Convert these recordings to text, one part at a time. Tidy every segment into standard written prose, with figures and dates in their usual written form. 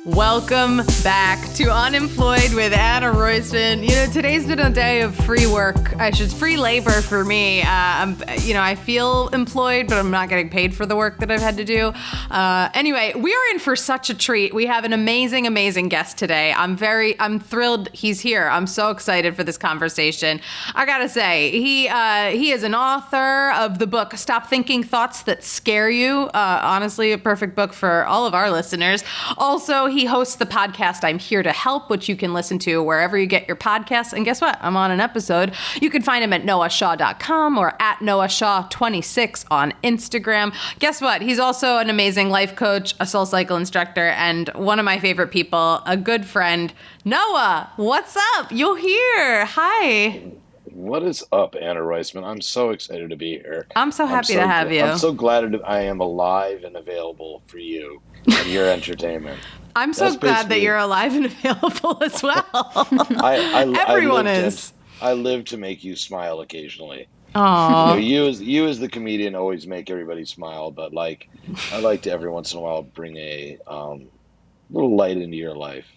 Welcome back to Unemployed with Anna Royston. You know, today's been a day of free work. Free labor for me. I feel employed, but I'm not getting paid for the work that I've had to do. Anyway, we are in for such a treat. We have an amazing, amazing guest today. I'm thrilled he's here. I'm so excited for this conversation. I gotta say, he is an author of the book Stop Thinking Thoughts That Scare You. Honestly, a perfect book for all of our listeners. Also, he hosts the podcast I'm Here to Help, which you can listen to wherever you get your podcasts. And guess what? I'm on an episode. You can find him at noashaw.com or at noashaw26 on Instagram. Guess what? He's also an amazing life coach, a SoulCycle instructor, and one of my favorite people, a good friend. Noah, what's up? You're here. Hi. What is up, Anna Reisman? I'm so excited to be here. I'm so happy to have you. I'm so glad I am alive and available for you and your entertainment. I'm so glad that you're alive and available as well. Everyone is. I live to make you smile occasionally. Aww. You as the comedian always make everybody smile, but I like to every once in a while bring a little light into your life.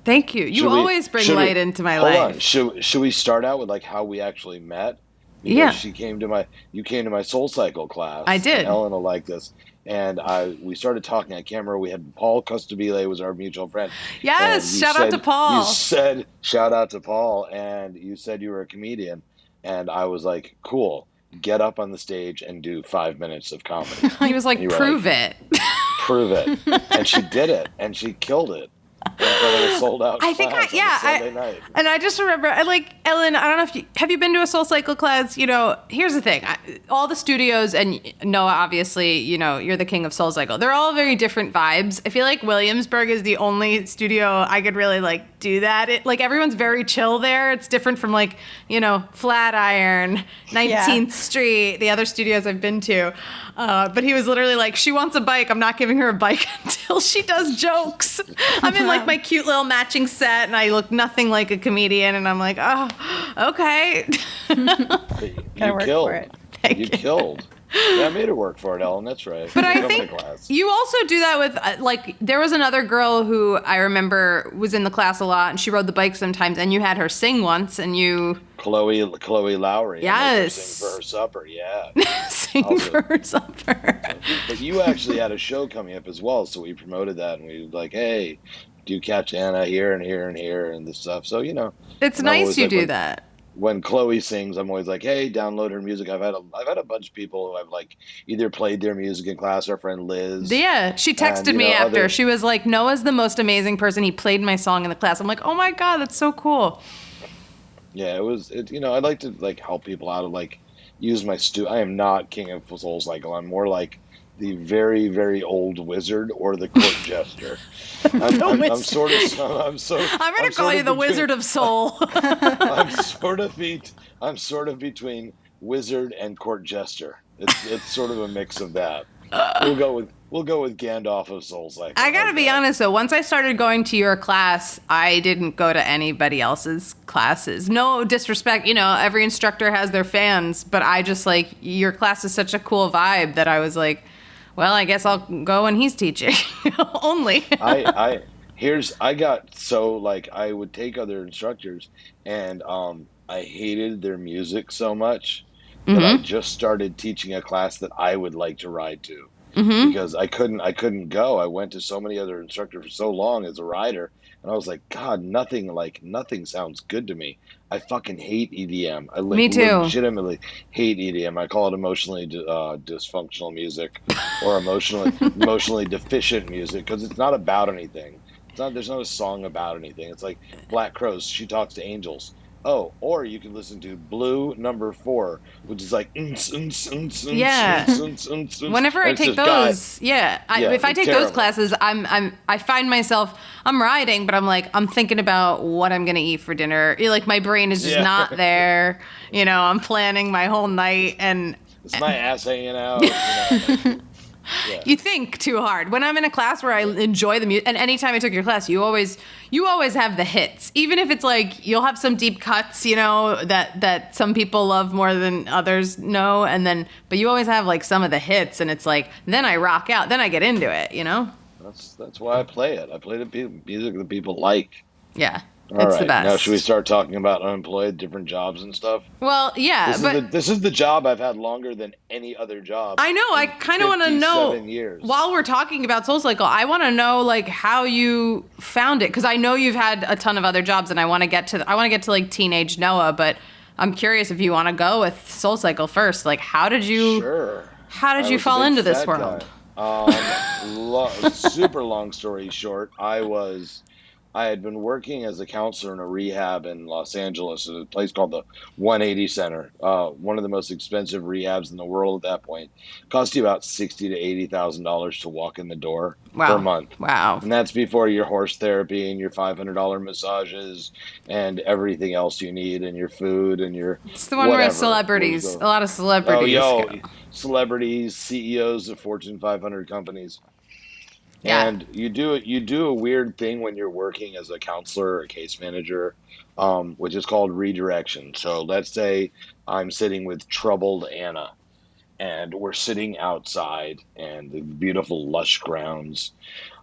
Thank you. You always bring light into my life. Hold on. Should we start out with how we actually met? Because you came to my SoulCycle class. I did. Ellen will like this. And we started talking. I can't remember. We had Paul Costabile was our mutual friend. Yes, shout out to Paul. You said shout out to Paul, and you said you were a comedian, and I was like, cool. Get up on the stage and do 5 minutes of comedy. He was like, prove it. Prove it. And she did it, and she killed it. In front of a sold-out class on Sunday night. And I just remember, Ellen, I don't know if have you been to a SoulCycle class? You know, here's the thing. All the studios, and Noah, obviously, you're the king of SoulCycle. They're all very different vibes. I feel like Williamsburg is the only studio I could really, do that. Everyone's very chill there. It's different from, Flatiron, 19th Street, the other studios I've been to. But he was literally like, she wants a bike. I'm not giving her a bike until she does jokes. I'm in my cute little matching set and I look nothing like a comedian and I'm like, oh, okay. You killed. For it. You killed. Yeah, I made her work for it, Ellen. That's right. But I think you also do that with, there was another girl who I remember was in the class a lot and she rode the bike sometimes and you had her sing once and you... Chloe Lowry. Yes. Sing for her supper, yeah. For her supper. But you actually had a show coming up as well, so we promoted that and we were like, hey, do you catch Anna here and here and here and this stuff? So, It's nice you do that. When Chloe sings, I'm always like, hey, download her music. I've had a bunch of people who I've either played their music in class. Our friend Liz. Yeah, she texted me after. She was like, Noah's the most amazing person. He played my song in the class. I'm like, oh my God, that's so cool. Yeah, I like to help people out of use my I am not king of SoulCycle. I'm more like the very, very old wizard or the court jester. I'm going to call you the Wizard of Soul. I'm sort of between wizard and court jester. It's sort of a mix of that. We'll go with Gandalf of SoulCycle. I gotta be honest though, once I started going to your class, I didn't go to anybody else's classes. No disrespect, every instructor has their fans, but I just your class is such a cool vibe that I was like, well, I guess I'll go when he's teaching. Only. I got so I would take other instructors and I hated their music so much that I just started teaching a class that I would like to ride to. Because I couldn't go. I went to so many other instructors for so long as a rider, and I was like, God, nothing sounds good to me. I fucking hate EDM. Me too. Legitimately hate EDM. I call it emotionally dysfunctional music, or emotionally deficient music, because it's not about anything. There's not a song about anything. It's like Black Crowes. She talks to angels. Oh, or you can listen to Blue Number 4, which is like yeah. Whenever I take those, if I take those classes, I find myself I'm riding, but I'm thinking about what I'm gonna eat for dinner. My brain is just not there. I'm planning my whole night and it's my ass hanging out. Yeah. You think too hard. When I'm in a class where I enjoy the music, and anytime I took your class, you always have the hits. Even if it's you'll have some deep cuts, that some people love more than others know, but you always have some of the hits, and it's then I rock out, then I get into it, That's why I play it. I play the music that people like. Yeah, All it's the right, now should we best. start talking about unemployed, different jobs and stuff? Well, yeah, but This is the job I've had longer than any other job I know. I in kind of want to know 57 years. while we're talking about SoulCycle, I want to know like how you found it because I know you've had a ton of other jobs, and I want to get to like teenage Noah, but I'm curious if you want to go with SoulCycle first. Like, Sure. how did I you was a fall big into this fat world? guy. Super long story short, I had been working as a counselor in a rehab in Los Angeles at a place called the 180 Center. One of the most expensive rehabs in the world at that point. Cost you about 60 to $80,000 to walk in the door per Wow, month. wow. And that's before your horse therapy and your $500 massages and everything else you need and your food and your It's the one where whatever was a lot of oh celebrities go. yo celebrities, CEOs of Fortune 500 companies. Yeah. And you do a weird thing when you're working as a counselor or a case manager, which is called redirection. So let's say I'm sitting with troubled Anna, and we're sitting outside and the beautiful lush grounds,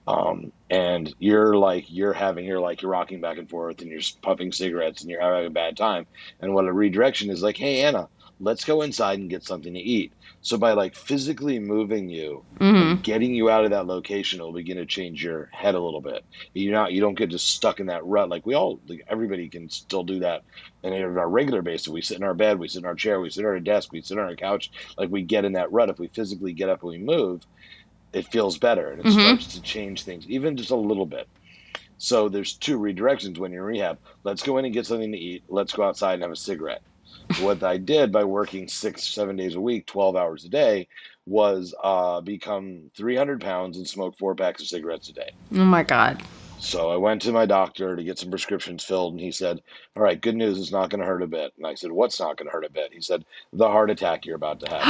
and you're rocking back and forth and you're puffing cigarettes and you're having a bad time. And what a redirection is like, hey, Anna, let's go inside and get something to eat. So by like physically moving you and getting you out of that location, it'll begin to change your head a little bit. You don't get just stuck in that rut. Like everybody can still do that. And on a regular basis, we sit in our bed, we sit in our chair, we sit on our desk, we sit on our couch. Like we get in that rut. If we physically get up and we move, it feels better and it starts to change things, even just a little bit. So there's two redirections when you're in rehab. Let's go in and get something to eat. Let's go outside and have a cigarette. What I did by working 6, 7 days a week, 12 hours a day, was become 300 pounds and smoke 4 packs of cigarettes a day. Oh my God. So I went to my doctor to get some prescriptions filled, and he said, "All right, good news, it's not going to hurt a bit." And I said, "What's not going to hurt a bit?" He said, "The heart attack you're about to have.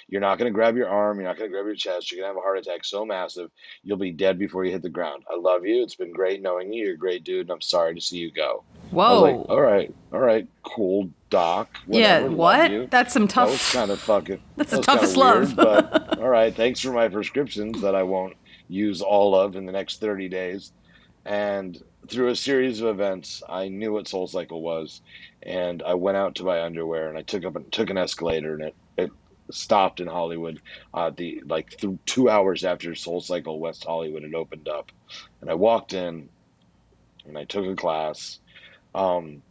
You're not gonna grab your arm, you're not gonna grab your chest. You're gonna have a heart attack so massive, you'll be dead before you hit the ground. I love you. It's been great knowing you. You're a great dude, and I'm sorry to see you go." I was like, Whoa. all right, cool, doc, Yeah, whatever, love what? you. That's some That was kind of tough. fucking, That's that the was kind of toughest love. weird, but all right, thanks for my prescriptions that I won't use all of in the next 30 days. And through a series of events, I knew what SoulCycle was, and I went out to buy underwear, and I took an escalator, and it stopped in Hollywood. The like 2 hours after SoulCycle West Hollywood had opened up, and I walked in, and I took a class. Um,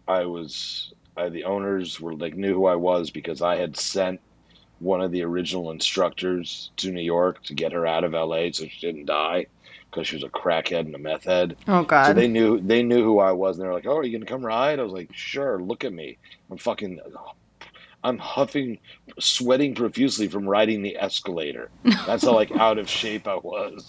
the owners were like knew who I was because I had sent one of the original instructors to New York to get her out of LA so she didn't die because she was a crackhead and a meth head. Oh So God. they knew who I was, and they were like, "Oh, are you gonna come ride?" I was like, "Sure." Look at me. I'm fucking I'm huffing, sweating profusely from riding the escalator. That's how like out of shape I was.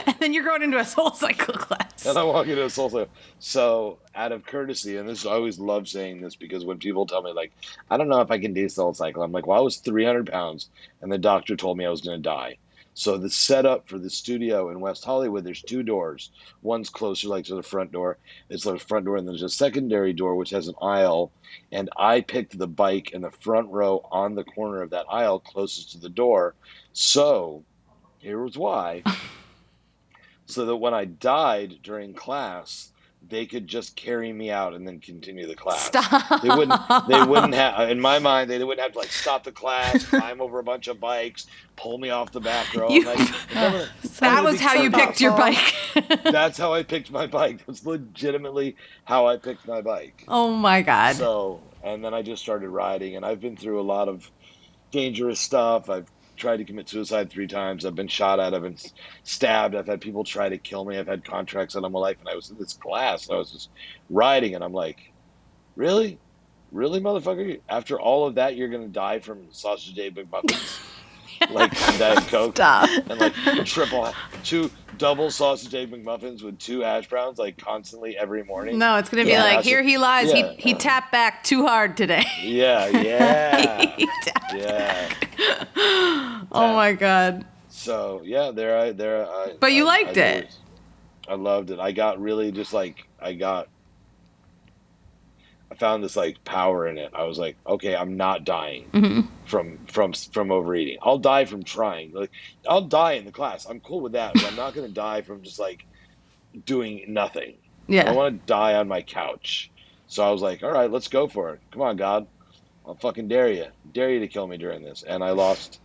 And then you're going into a SoulCycle And class. I walk into a soul cycle. So, out of courtesy, and this I always love saying this because when people tell me like, I don't know if I can do soul cycle, I'm like, well, I was 300 pounds, and the doctor told me I was going to die. So the setup for the studio in West Hollywood, there's two doors. One's closer, like to the front door. It's like the front door, and there's a secondary door which has an aisle. And I picked the bike in the front row on the corner of that aisle closest to the door. So here was why so that when I died during class, they could just carry me out and then continue the class. They wouldn't Stop. have in my mind they wouldn't have to like stop the class, climb over a bunch of bikes, pull me off the back row. I'm You. like, I'm That gonna was be how you turned picked off, your huh? bike. That's how I picked my bike. That's legitimately how I picked my bike. Oh my God. So, and then I just started riding, and I've been through a lot of dangerous stuff. I've tried to commit suicide 3 times. I've been shot at. I've been stabbed. I've had people try to kill me. I've had contracts out of my life. And I was in this class and I was just riding. And I'm like, really? Really, motherfucker? After all of that, you're going to die from sausage Dave McMuffins? Like and Diet Coke Stop. and like two double sausage egg McMuffins with two hash browns like constantly every morning. No, it's gonna be Yeah, like, that's here it. he lies. Yeah, He tapped back too hard today. yeah, yeah, He tapped yeah. back. Oh Tap. my God. So yeah, But you I liked there it. was I loved it. I got really just like I found this like power in it. I was like, okay, I'm not dying from overeating. I'll die from trying. Like, I'll die in the class. I'm cool with that, but I'm not gonna die from just like doing nothing. I don't Yeah. want to die on my couch. So I was like, all right, let's go for it. Come on, God. I'll fucking dare you. Dare you to kill me during this. And I lost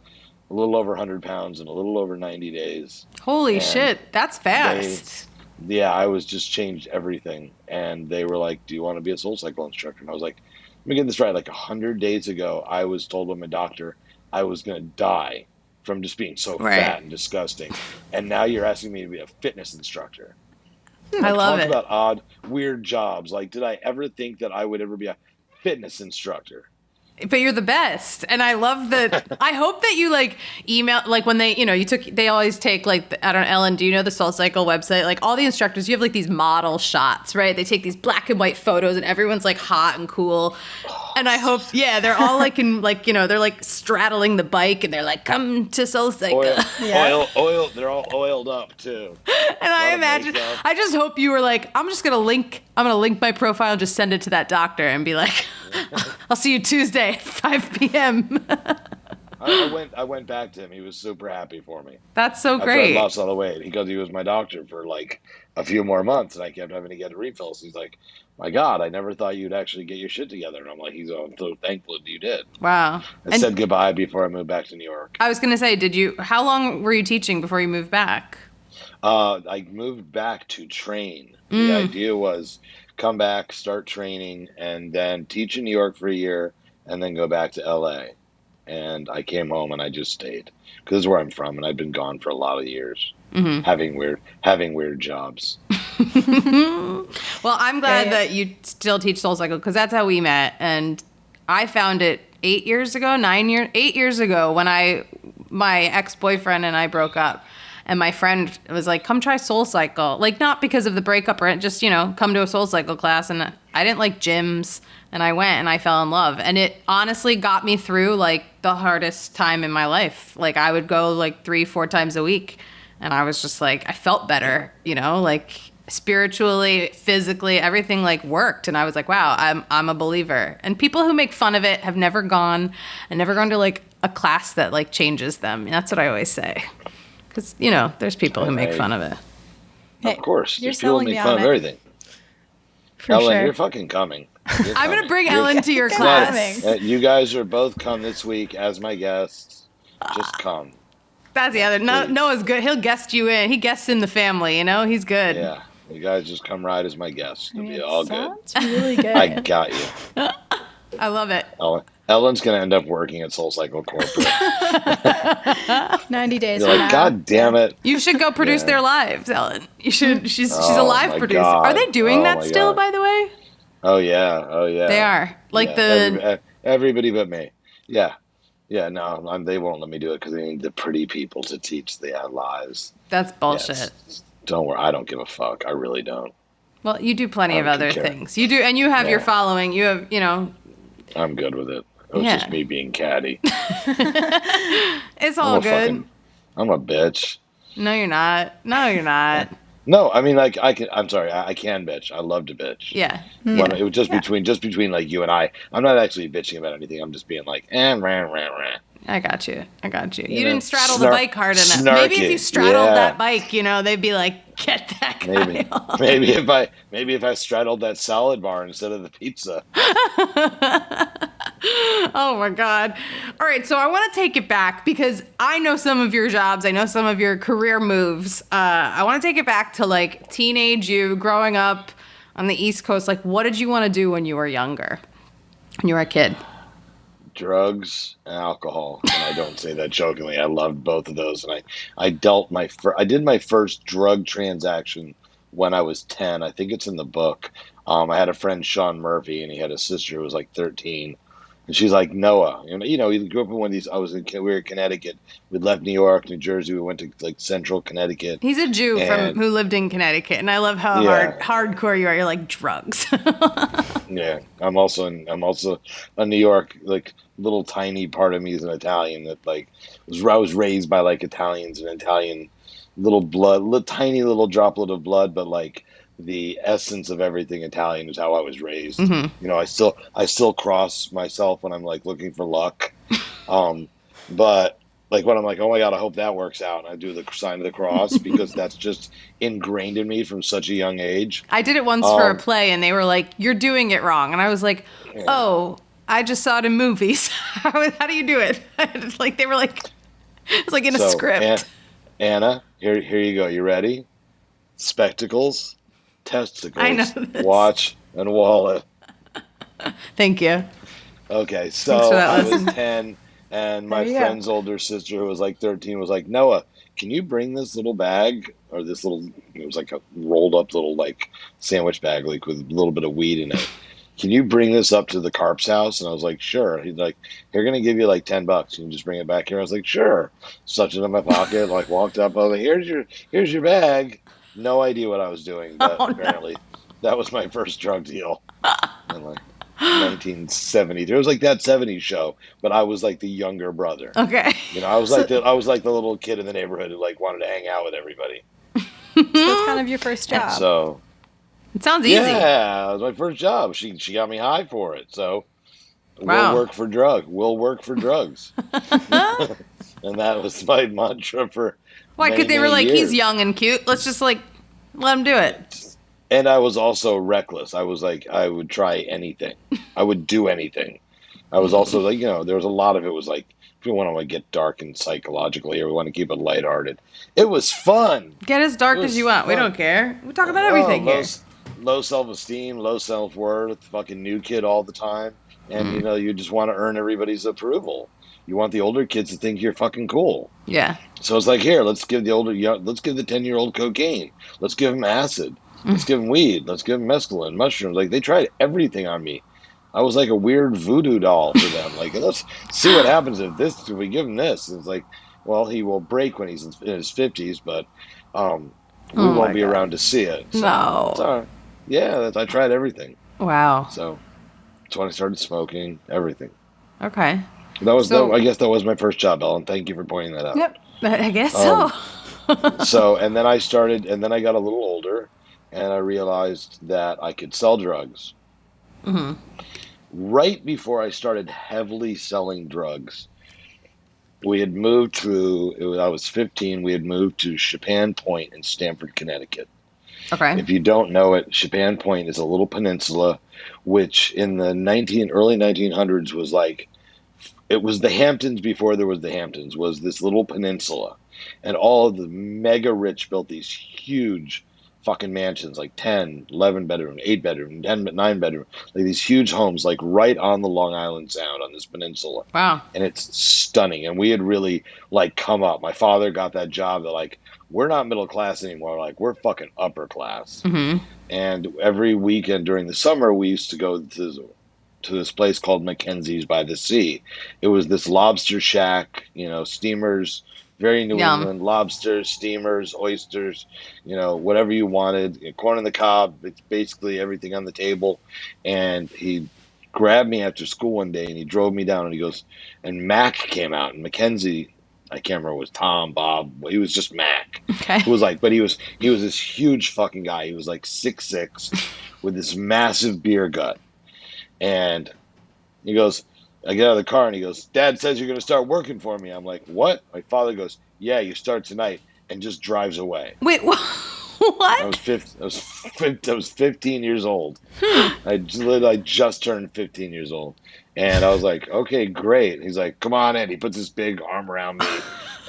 a little over 100 pounds in a little over 90 days. Holy And shit, that's they, fast. yeah, I was just changed everything. And they were like, do you want to be a soul cycle instructor? And I was like, let me get this right. Like 100 days ago, I was told by my doctor I was going to die from just being so Right. fat and disgusting. And now you're asking me to be a fitness instructor. I Like, love talk it. about odd, weird jobs. Like, did I ever think that I would ever be a fitness instructor? But you're the best. And I love that. I hope that you like email, like when they, they always take like, I don't know, Ellen, do you know the Soul Cycle website? Like all the instructors, you have like these model shots, right? They take these black and white photos and everyone's like hot and cool. And I hope, yeah, they're all like in like, they're like straddling the bike and they're like, come to Soul Cycle. Oil. They're all oiled up too. And A I lot of imagine, makeup. I just hope you were like, I'm gonna link my profile and just send it to that doctor and be like, I'll see you Tuesday at 5 p.m. I went back to him. He was super happy for me. That's so After I great. lost all the weight, because he was my doctor for like a few more months, and I kept having to get refills. He's like, "My God, I never thought you'd actually get your shit together." And I'm like, I'm so thankful that you did." Wow. I said goodbye before I moved back to New York. I was gonna say, how long were you teaching before you moved back? I moved back to train. The idea was come back, start training, and then teach in New York for a year, and then go back to LA. And I came home and I just stayed because this is where I'm from, and I've been gone for a lot of years, having weird jobs. Well, I'm glad that you still teach Soul Cycle because that's how we met, and I found it 8 years ago, 8 years ago when my ex-boyfriend and I broke up. And my friend was like, come try Soul Cycle. Like, not because of the breakup or just, come to a Soul Cycle class. And I didn't like gyms. And I went and I fell in love. And it honestly got me through, like, the hardest time in my life. Like, I would go, like, 3-4 times a week. And I was just like, I felt better, like, spiritually, physically, everything, like, worked. And I was like, wow, I'm a believer. And people who make fun of it have never gone to, like, a class that, like, changes them. And that's what I always say. Because, there's people who make fun of it. Hey, of course. you're There's people who selling me make fun on of it. everything. For Ellen, sure. you're fucking coming. You're I'm going to coming. bring Ellen to your class. coming. You guys are both come this week as my guests. Just come. That's the other. Please. Noah's good. He'll guest you in. He guests in the family, He's good. Yeah. You guys just come right as my guests. It'll be all good. Sounds really good. I got you. I love it. Ellen's going to end up working at Soul Cycle Corporate. 90 days You're from like, now. God damn it. You should go produce Yeah. their lives, Ellen. You should. She's a Oh, live my producer. God. Are they doing Oh, that my still, God. by the way? Oh, yeah. They are. Like Yeah, everybody but me. Yeah. Yeah, no, they won't let me do it because they need the pretty people to teach the lives. That's bullshit. Yes. Don't worry. I don't give a fuck. I really don't. Well, you do plenty of I don't other care. things. You do, and you have your Yeah. following. You have, I'm good with it. It was Yeah. just me being catty. It's all good. I'm a bitch. No, you're not. No, I mean, like, I'm sorry. I can bitch. I love to bitch. Yeah. It was just between like you and I. I'm not actually bitching about anything. I'm just being like, rah, rah, rah. I got you. You know, didn't straddle the bike hard enough. snarky. Maybe if you straddled Yeah. that bike, they'd be like, get that guy Maybe, off. maybe if I straddled that salad bar instead of the pizza. Oh my God. All right. So I want to take it back because I know some of your jobs. I know some of your career moves. I want to take it back to like teenage you growing up on the East Coast. Like, what did you want to do when you were younger? When you were a kid? Drugs and alcohol, and I don't say that jokingly. I loved both of those, and I did my first drug transaction when I was 10. I think it's in the book. I had a friend, Sean Murphy, and he had a sister who was like 13, and she's like Noah. He grew up in one of these. We were in Connecticut. We left New York, New Jersey. We went to like Central Connecticut. He's a Jew who lived in Connecticut, and I love how hardcore you are. You're like drugs. Yeah, I'm also a New York, like, little tiny part of me is an Italian that like I was raised by like Italians and Italian little blood, tiny little droplet of blood, but like the essence of everything Italian is how I was raised. Mm-hmm. You know, I still cross myself when I'm like looking for luck. Um, but like when I'm like, oh my God, I hope that works out, and I do the sign of the cross because that's just ingrained in me from such a young age. I did it once for a Um, play, and they were like, "You're doing it wrong," and I was like, yeah. "Oh, I just saw it in movies. How do you do it?" It's like they were like, it's like in a So, script. Anna, here you go. You ready? Spectacles, I know testicles, this. watch, and wallet. Thank you. Okay, Thanks for so that I was lesson. 10, and There my you go. friend's older sister, who was like 13, was like, Noah, can you bring this little bag, or this little, it was like a rolled up little, like, sandwich bag, like, with a little bit of weed in it. Can you bring this up to the Carp's house? And I was like, sure. He's like, they're going to give you like $10. You can just bring it back here. I was like, sure. Stuffed it in my pocket, like, walked up. I was like, here's your bag. No idea what I was doing, but Oh no. apparently that was my first drug deal. And like, 1973. It was like that '70s show, but I was like the younger brother. Okay. You know, I was like So, the little kid in the neighborhood who like wanted to hang out with everybody. so that's kind of your first job. So It sounds easy. yeah, it was my first job. She got me high for it. So Wow. we'll work for drugs, and that was my mantra for Why? Because they were many like, he's years. young and cute. Let's just like let him do it. And I was also reckless. I was like, I would try anything. I would do anything. I was also like, there was a lot of it was like, if you want to like get dark and psychologically, or we want to keep it lighthearted, it was fun. Get as It dark as was you want. We fun. don't care. We talk about Oh, everything here. low self esteem, low self worth, fucking new kid all the time, and Mm. you just want to earn everybody's approval. You want the older kids to think you're fucking cool. Yeah. So it's like, here, let's give the 10-year-old cocaine. Let's give him acid. Let's give him weed. Let's give him mescaline, mushrooms. Like they tried everything on me. I was like a weird voodoo doll for them. Like, let's see what happens if we give him this. And it's like, well, he will break when he's in his 50s, but we Oh won't my be god. around to see it. So it's No. all right. Yeah, I tried everything. Wow. So that's when I started smoking, everything. Okay. I So guess that was my first job, Ellen. Thank you for pointing that out. Yep. I guess so. Um, So, and then I got a little older, and I realized that I could sell drugs. Hmm. Right before I started heavily selling drugs, we had moved I was 15, we had moved to Chapin Point in Stamford, Connecticut. Okay. If you don't know it, Chapin Point is a little peninsula, which in the early 1900s was like, it was the Hamptons before there was the Hamptons, was this little peninsula. And all of the mega rich built these huge fucking mansions, like 10, 11 bedroom, 8 bedroom, 10, 9 bedroom, like these huge homes, like right on the Long Island Sound on this peninsula. Wow. And it's stunning. And we had really like come up. My father got that job that like, we're not middle class anymore. Like, we're fucking upper class. Hmm. And every weekend during the summer, we used to go to this place called Mackenzie's by the Sea. It was this lobster shack, steamers, very New Yum. England, lobsters, steamers, oysters, whatever you wanted. Corn on the cob, it's basically everything on the table. And he grabbed me after school one day and he drove me down and he goes, and Mac came out and Mackenzie, I can't remember, it was Tom, Bob, he was just Mac. Okay. Who was like, but he was this huge fucking guy. He was like 6'6" with this massive beer gut. And he goes, I get out of the car and he goes, Dad says you're going to start working for me. I'm like, what? My father goes, yeah, you start tonight, and just drives away. Wait. I was What? 15, I was 15 years old. I just turned 15 years old. And I was like, okay, great. He's like, come on in. He puts his big arm around me.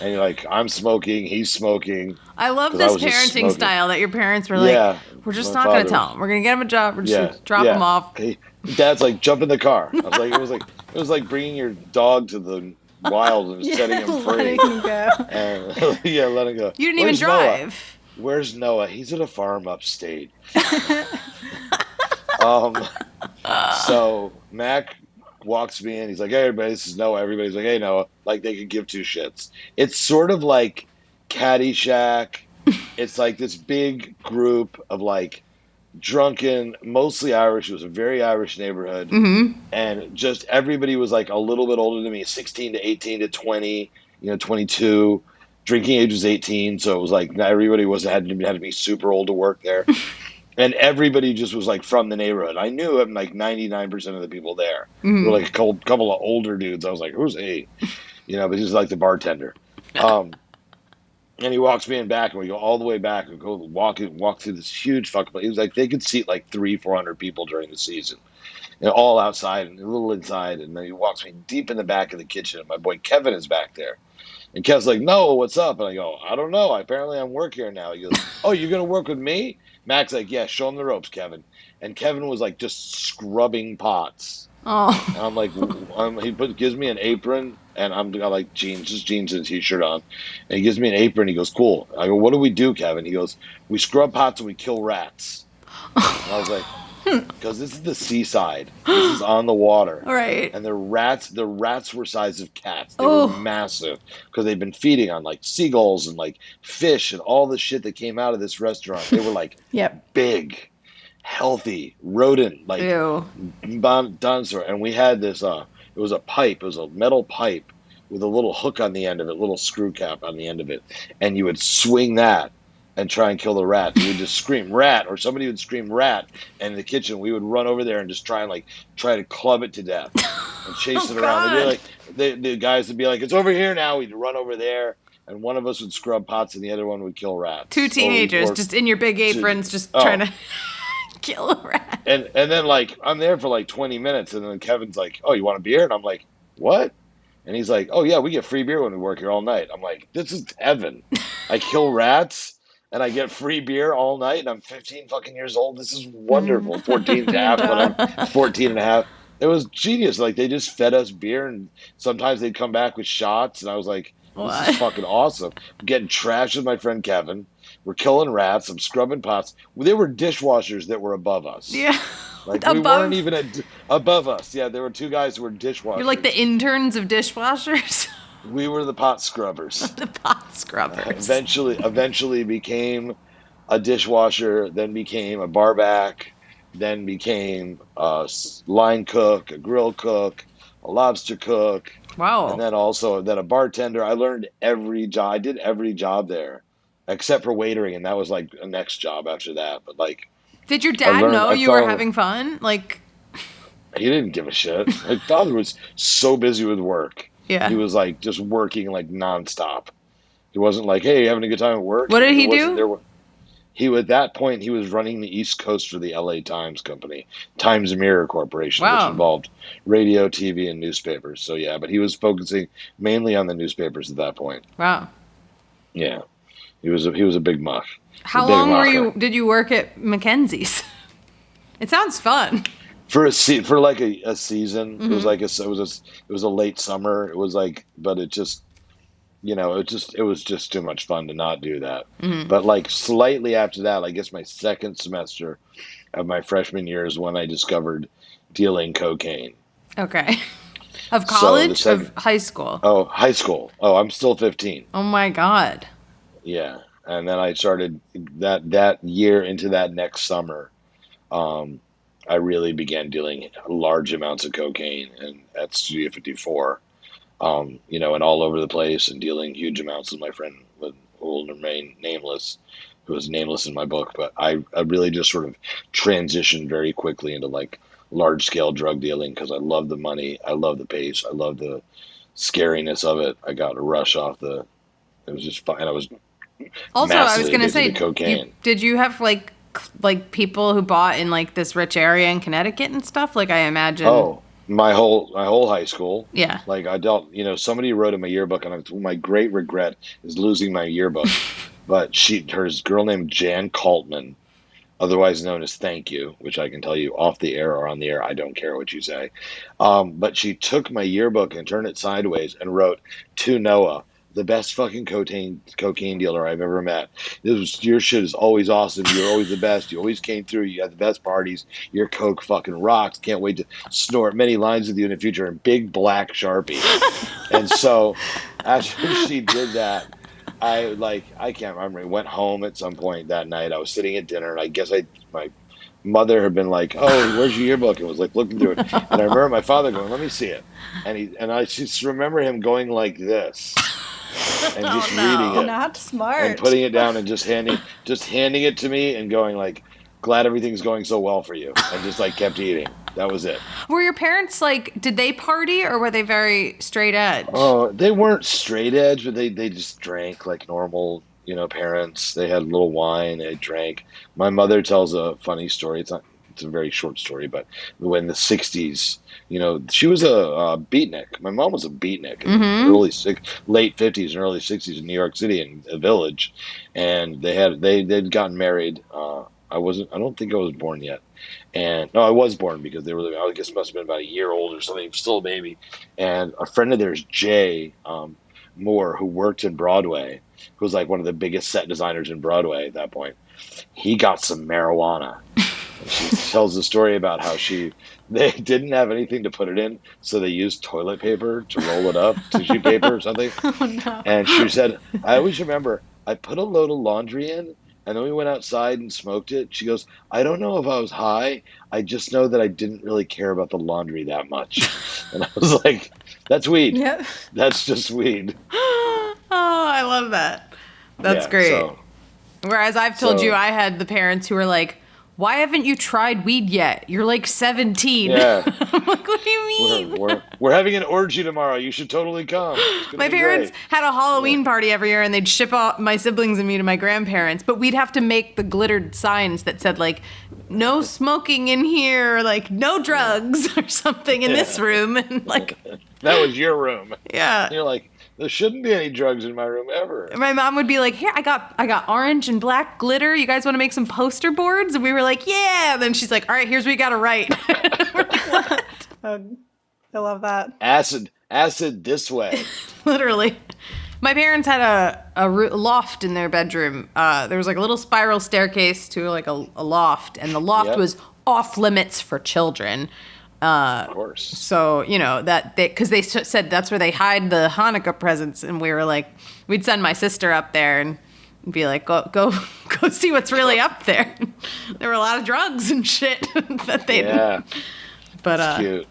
And you're like, I'm smoking. He's smoking. I love Because I this was just parenting smoking. style that your parents were like, Yeah. we're just My not going to father tell was. him. We're going to get him a job. We're just going Yeah. to drop him Yeah. off. Dad's like, jump in the car. I was like, it was like bringing your dog to the wild and Yeah, setting him letting free. him go. And yeah, let him go. You didn't even Where's Noah? drive. Where's Noah? He's at a farm upstate. Um, so Mac walks me in. He's like, "Hey, everybody, this is Noah." Everybody's like, "Hey, Noah." Like they could give two shits. It's sort of like Caddyshack. It's like this big group of like drunken, mostly Irish. It was a very Irish neighborhood, Mm-hmm. and just everybody was like a little bit older than me, 16 to 18 to 20, 22. Drinking age was 18, so it was like not everybody had to be super old to work there. And everybody just was like from the neighborhood. I knew him like 99% of the people there. There were Mm. like a couple of older dudes. I was like, who's he? But he's like the bartender. Um, and he walks me in back, and we go all the way back and go walk through this huge fucking place. It was like they could seat like 300-400 people during the season, all outside and a little inside. And then he walks me deep in the back of the kitchen, and my boy Kevin is back there. And Kev's like, no, what's up? And I go, I don't know. Apparently I'm work here now. He goes, oh, you're going to work with me? Mac's like, yeah, show him the ropes, Kevin. And Kevin was like just scrubbing pots. Oh. And I'm like, gives me an apron, and I'm got like just jeans and a t-shirt on. And he gives me an apron. He goes, cool. I go, what do we do, Kevin? He goes, we scrub pots and we kill rats. And I was like, because this is the seaside. This is on the water. Right. And the rats were size of cats. They were Oh. massive because they've been feeding on like seagulls and like fish and all the shit that came out of this restaurant. They were like big, healthy, rodent, like Ew. dinosaur. And we had this, it was a pipe. It was a metal pipe with a little hook on the end of it, little screw cap on the end of it. And you would swing that and try and kill the rats. We'd just scream rat, or somebody would scream rat, and in the kitchen we would run over there and just try to club it to death and chase it around. They'd be like, the guys would be like, it's over here now. We'd run over there, and one of us would scrub pots and the other one would kill rats. Two teenagers just in your big aprons, just trying to kill a rat. And then like I'm there for like 20 minutes, and then Kevin's like, oh, you want a beer? And I'm like, what? And he's like, oh yeah, we get free beer when we work here all night. I'm like, this is heaven. I kill rats and I get free beer all night, and I'm 15 fucking years old. This is wonderful. 14 and a half, but I'm 14 and a half. It was genius. Like, they just fed us beer, and sometimes they'd come back with shots, and I was like, this is fucking awesome. I'm getting trashed with my friend Kevin. We're killing rats. I'm scrubbing pots. There were dishwashers that were above us. Yeah. Like, we weren't even above us. Yeah, there were two guys who were dishwashers. You're like the interns of dishwashers. We were the pot scrubbers. The pot scrubbers. Eventually became a dishwasher, then became a barback, then became a line cook, a grill cook, a lobster cook. Wow. And then a bartender. I learned every job. I did every job there, except for waitering, and that was like a next job after that. But like, did your dad know you were having fun? Like, he didn't give a shit. My father was so busy with work. Yeah. He was like just working like nonstop. He wasn't like, hey, having a good time at work. What did he do? At that point, he was running the East Coast for the LA Times Company, Times Mirror Corporation, which involved radio, TV, and newspapers. So yeah, but he was focusing mainly on the newspapers at that point. Wow. Yeah. He was a big muff. How long did you work at Mackenzie's? It sounds fun. For a season, mm-hmm. It was a late summer. It was like, but it just, it was just too much fun to not do that. Mm-hmm. But like slightly after that, I guess my second semester of my freshman year is when I discovered dealing cocaine. Okay. Of college? Of high school? Oh, high school. Oh, I'm still 15. Oh my God. Yeah. And then I started that year into that next summer. I really began dealing large amounts of cocaine and at Studio 54, and all over the place, and dealing huge amounts with my friend who will remain nameless, who was nameless in my book. But I really just sort of transitioned very quickly into like large scale drug dealing because I love the money. I love the pace. I love the scariness of it. I got a rush off it was just fun. And I was also, I was going to say, cocaine. Did you have like people who bought in like this rich area in Connecticut and stuff? Like, I imagine. Oh, my whole high school. Yeah. Like I dealt, somebody wrote in my yearbook, and my great regret is losing my yearbook. But her girl named Jan Kaltman, otherwise known as Thank You, which I can tell you off the air or on the air, I don't care what you say. But she took my yearbook and turned it sideways and wrote, "To Noah, the best fucking cocaine dealer I've ever met. Your shit is always awesome. You're always the best. You always came through. You had the best parties. Your coke fucking rocks. Can't wait to snort many lines with you in the future," in big black Sharpie. And so after she did that, I can't remember. I went home at some point that night. I was sitting at dinner, and I guess my mother had been like, "Oh, where's your yearbook?" And was like looking through it. And I remember my father going, "Let me see it." And I just remember him going like this. And just reading it, not smart, and putting it down, and just handing it to me, and going like, glad everything's going so well for you. And just like kept eating. That was it. Were your parents like, did they party or were they very straight edge? Oh, they weren't straight edge, but they just drank like normal, parents. They had a little wine, they drank. My mother tells a funny story. It's a very short story, but when the '60s, she was a beatnik. My mom was a beatnik in the late '50s and early '60s in New York City in a village, and they'd gotten married. I don't think I was born yet. And no, I was born because I guess must have been about a year old or something, still a baby. And a friend of theirs, Jay Moore, who worked in Broadway, who was like one of the biggest set designers in Broadway at that point, he got some marijuana. And she tells the story about how they didn't have anything to put it in, so they used toilet paper to roll it up, tissue paper or something. Oh, no. And she said, I always remember, I put a load of laundry in, and then we went outside and smoked it. She goes, I don't know if I was high. I just know that I didn't really care about the laundry that much. And I was like, that's weed. Yep. That's just weed. Oh, I love that. That's great. Whereas I've told you I had the parents who were like, why haven't you tried weed yet? You're like 17. Yeah. I'm like, what do you mean? We're having an orgy tomorrow. You should totally come. My parents had a Halloween party every year, and they'd ship out my siblings and me to my grandparents. But we'd have to make the glittered signs that said, like, no smoking in here, like, no drugs or something in this room. And, like, that was your room. Yeah. You're like, there shouldn't be any drugs in my room ever. My mom would be like, here, I got orange and black glitter. You guys want to make some poster boards? And we were like, yeah. And then she's like, all right, here's what you got to write. We're like, what? I love that. Acid this way. Literally. My parents had a loft in their bedroom. There was like a little spiral staircase to like a loft. And the loft was off limits for children. Of course. So, because they said that's where they hide the Hanukkah presents. And we were like, we'd send my sister up there and be like, go see what's really up there. There were a lot of drugs and shit that they didn't. But, it's cute.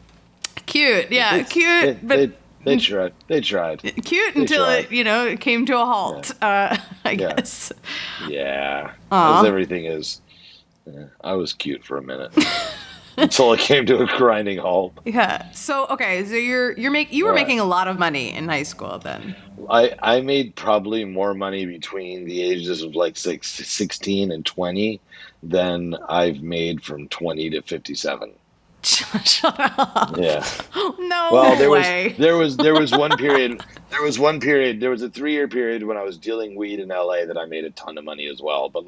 Cute. Yeah. Cute. But they tried. Cute until it came to a halt, I guess. Yeah. As everything is. Yeah, I was cute for a minute. Until it came to a grinding halt. Yeah. So you were making a lot of money in high school then. I made probably more money between the ages of like 16 and 20 than I've made from 20 to 57. Shut up. Yeah. No way. There was one period. There was a 3-year period when I was dealing weed in LA that I made a ton of money as well. But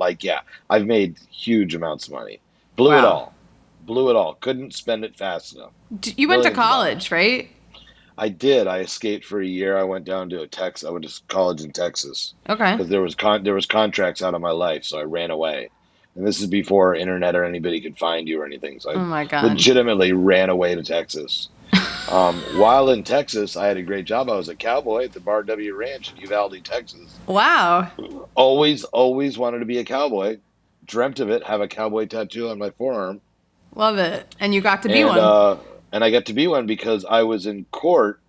I've made huge amounts of money. Blew it all. Couldn't spend it fast enough. You went to college, right? I did. I escaped for a year. I went down to I went to college in Texas. Okay. Because there was contracts out of my life, so I ran away. And this is before internet or anybody could find you or anything. So I legitimately ran away to Texas. While in Texas, I had a great job. I was a cowboy at the Bar W Ranch in Uvalde, Texas. Wow. Always wanted to be a cowboy. Dreamt of it. Have a cowboy tattoo on my forearm. Love it. And you got to be one. And I got to be one because I was in court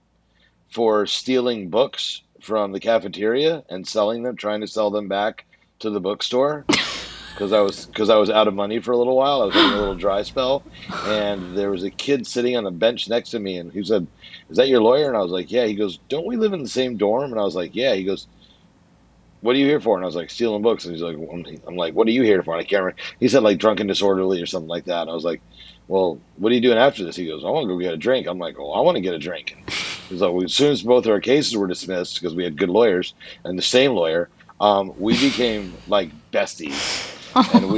for stealing books from the cafeteria and selling them, trying to sell them back to the bookstore. Because I was out of money for a little while. I was having a little dry spell. And there was a kid sitting on the bench next to me. And he said, is that your lawyer? And I was like, yeah. He goes, don't we live in the same dorm? And I was like, yeah. He goes, what are you here for? And I was like, stealing books. And he's like, I'm like, what are you here for? And I can't remember. He said like drunk and disorderly or something like that. And I was like, well, what are you doing after this? He goes, I want to go get a drink. I'm like, oh, I want to get a drink. He's like, well, as soon as both of our cases were dismissed, because we had good lawyers and the same lawyer, we became like besties. And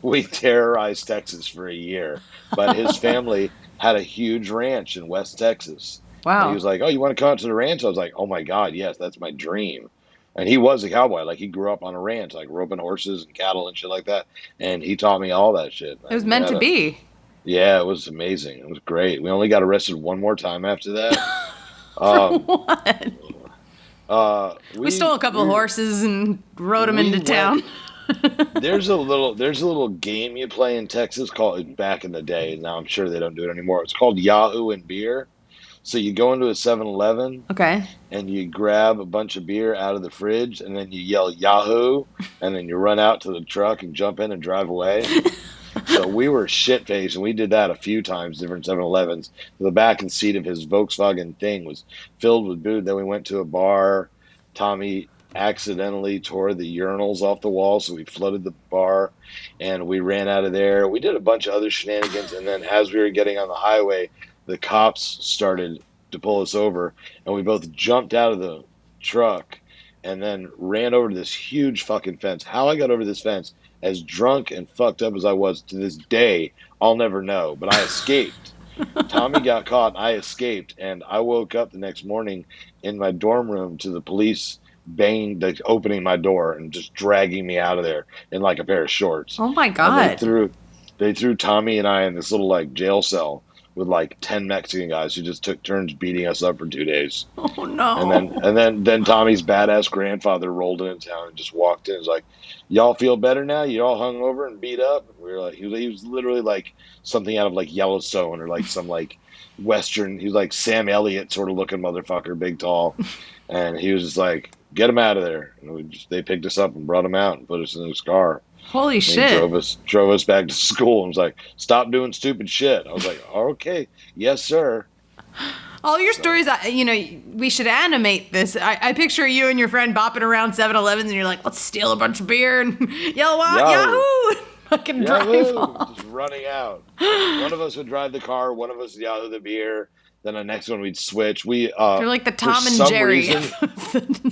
we terrorized Texas for a year. But his family had a huge ranch in West Texas. Wow. And he was like, oh, you want to come out to the ranch? I was like, oh my God, yes, that's my dream. And he was a cowboy. Like, he grew up on a ranch, like roping horses and cattle and shit like that. And he taught me all that shit. It was meant to be. Yeah, it was amazing. It was great. We only got arrested one more time after that. For what? We stole a couple of horses and rode them into town. There's a little game you play in Texas called, back in the day. Now I'm sure they don't do it anymore. It's called Yahoo and Beer. So you go into a 7-Eleven Okay. and you grab a bunch of beer out of the fridge and then you yell Yahoo and then you run out to the truck and jump in and drive away. So we were shit faced, and we did that a few times, different 7-Elevens. The back and seat of his Volkswagen thing was filled with booze. Then we went to a bar. Tommy accidentally tore the urinals off the wall, so we flooded the bar, and we ran out of there. We did a bunch of other shenanigans, and then as we were getting on the highway, the cops started to pull us over, and we both jumped out of the truck and then ran over to this huge fucking fence. How I got over this fence, as drunk and fucked up as I was to this day, I'll never know. But I escaped. Tommy got caught. I escaped, and I woke up the next morning in my dorm room to the police banging, like, opening my door and just dragging me out of there in like a pair of shorts. Oh my And God. they threw Tommy and I in this little like jail cell with like 10 Mexican guys who just took turns beating us up for 2 days. Oh no. And then Tommy's badass grandfather rolled into town and just walked in. He was like, "Y'all feel better now? You all hung over and beat up?" And we were like, he was literally like something out of like Yellowstone or like some like Western. He was like Sam Elliott sort of looking motherfucker, big tall, and he was just like, "Get him out of there." And they picked us up and brought him out and put us in his car. Holy And he shit. drove us back to school and was like, "Stop doing stupid shit." I was like, "Okay, yes, sir." All your stories, we should animate this. I picture you and your friend bopping around 7-Elevens and you're like, let's steal a bunch of beer and yell out, Yahoo! Fucking drive Yahoo! off. Just running out. One of us would drive the car, one of us would Yahoo the beer, then the next one we'd switch. They're like the Tom and Jerry.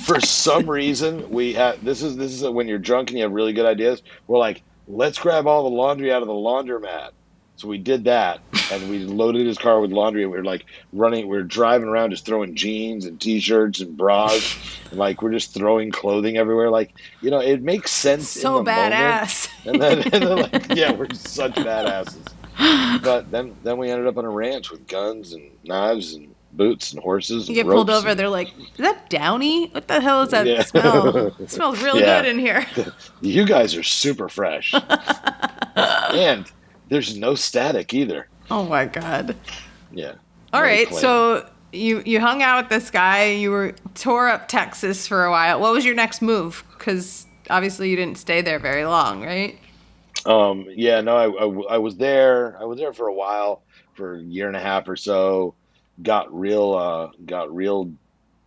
For some reason, we had this is when you're drunk and you have really good ideas. We're like, let's grab all the laundry out of the laundromat. So we did that, and we loaded his car with laundry, and we were like we were driving around just throwing jeans and t-shirts and bras, and like we're just throwing clothing everywhere. Like, it makes sense So in the badass. moment. And then like, yeah, we're such badasses. But then we ended up on a ranch with guns and knives and boots and horses. You And get pulled ropes over, and, they're like, is that Downy? What the hell is that Yeah. smell? It smells real Yeah. good in here. You guys are super fresh, and there's no static either. Oh my God. Yeah. All No right, clean. so you hung out with this guy. You tore up Texas for a while. What was your next move? Because obviously you didn't stay there very long, right? Yeah, no, I was there. I was there for a while, for a year and a half or so. Got real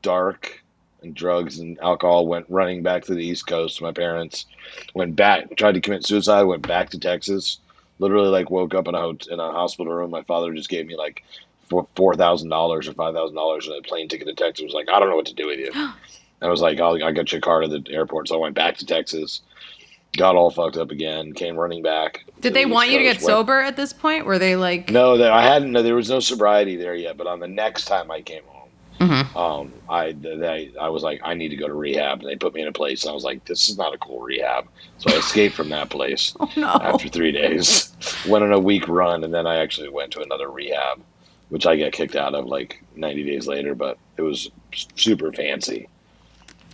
dark, and drugs and alcohol. Went running back to the East Coast. My parents went back, tried to commit suicide. Went back to Texas. Literally, like, woke up in a hospital room. My father just gave me like $4,000 or $5,000 and a plane ticket to Texas. Was like, I don't know what to do with you. I was like, I got your car to the airport. So I went back to Texas. Got all fucked up again. Came running back. Did they want you to get sober at this point? Were they like... No, I hadn't. No, there was no sobriety there yet. But on the next time I came home, I was like, I need to go to rehab. And they put me in a place. And I was like, this is not a cool rehab. So I escaped from that place after 3 days. Went on a week run, and then I actually went to another rehab, which I got kicked out of like 90 days later. But it was super fancy.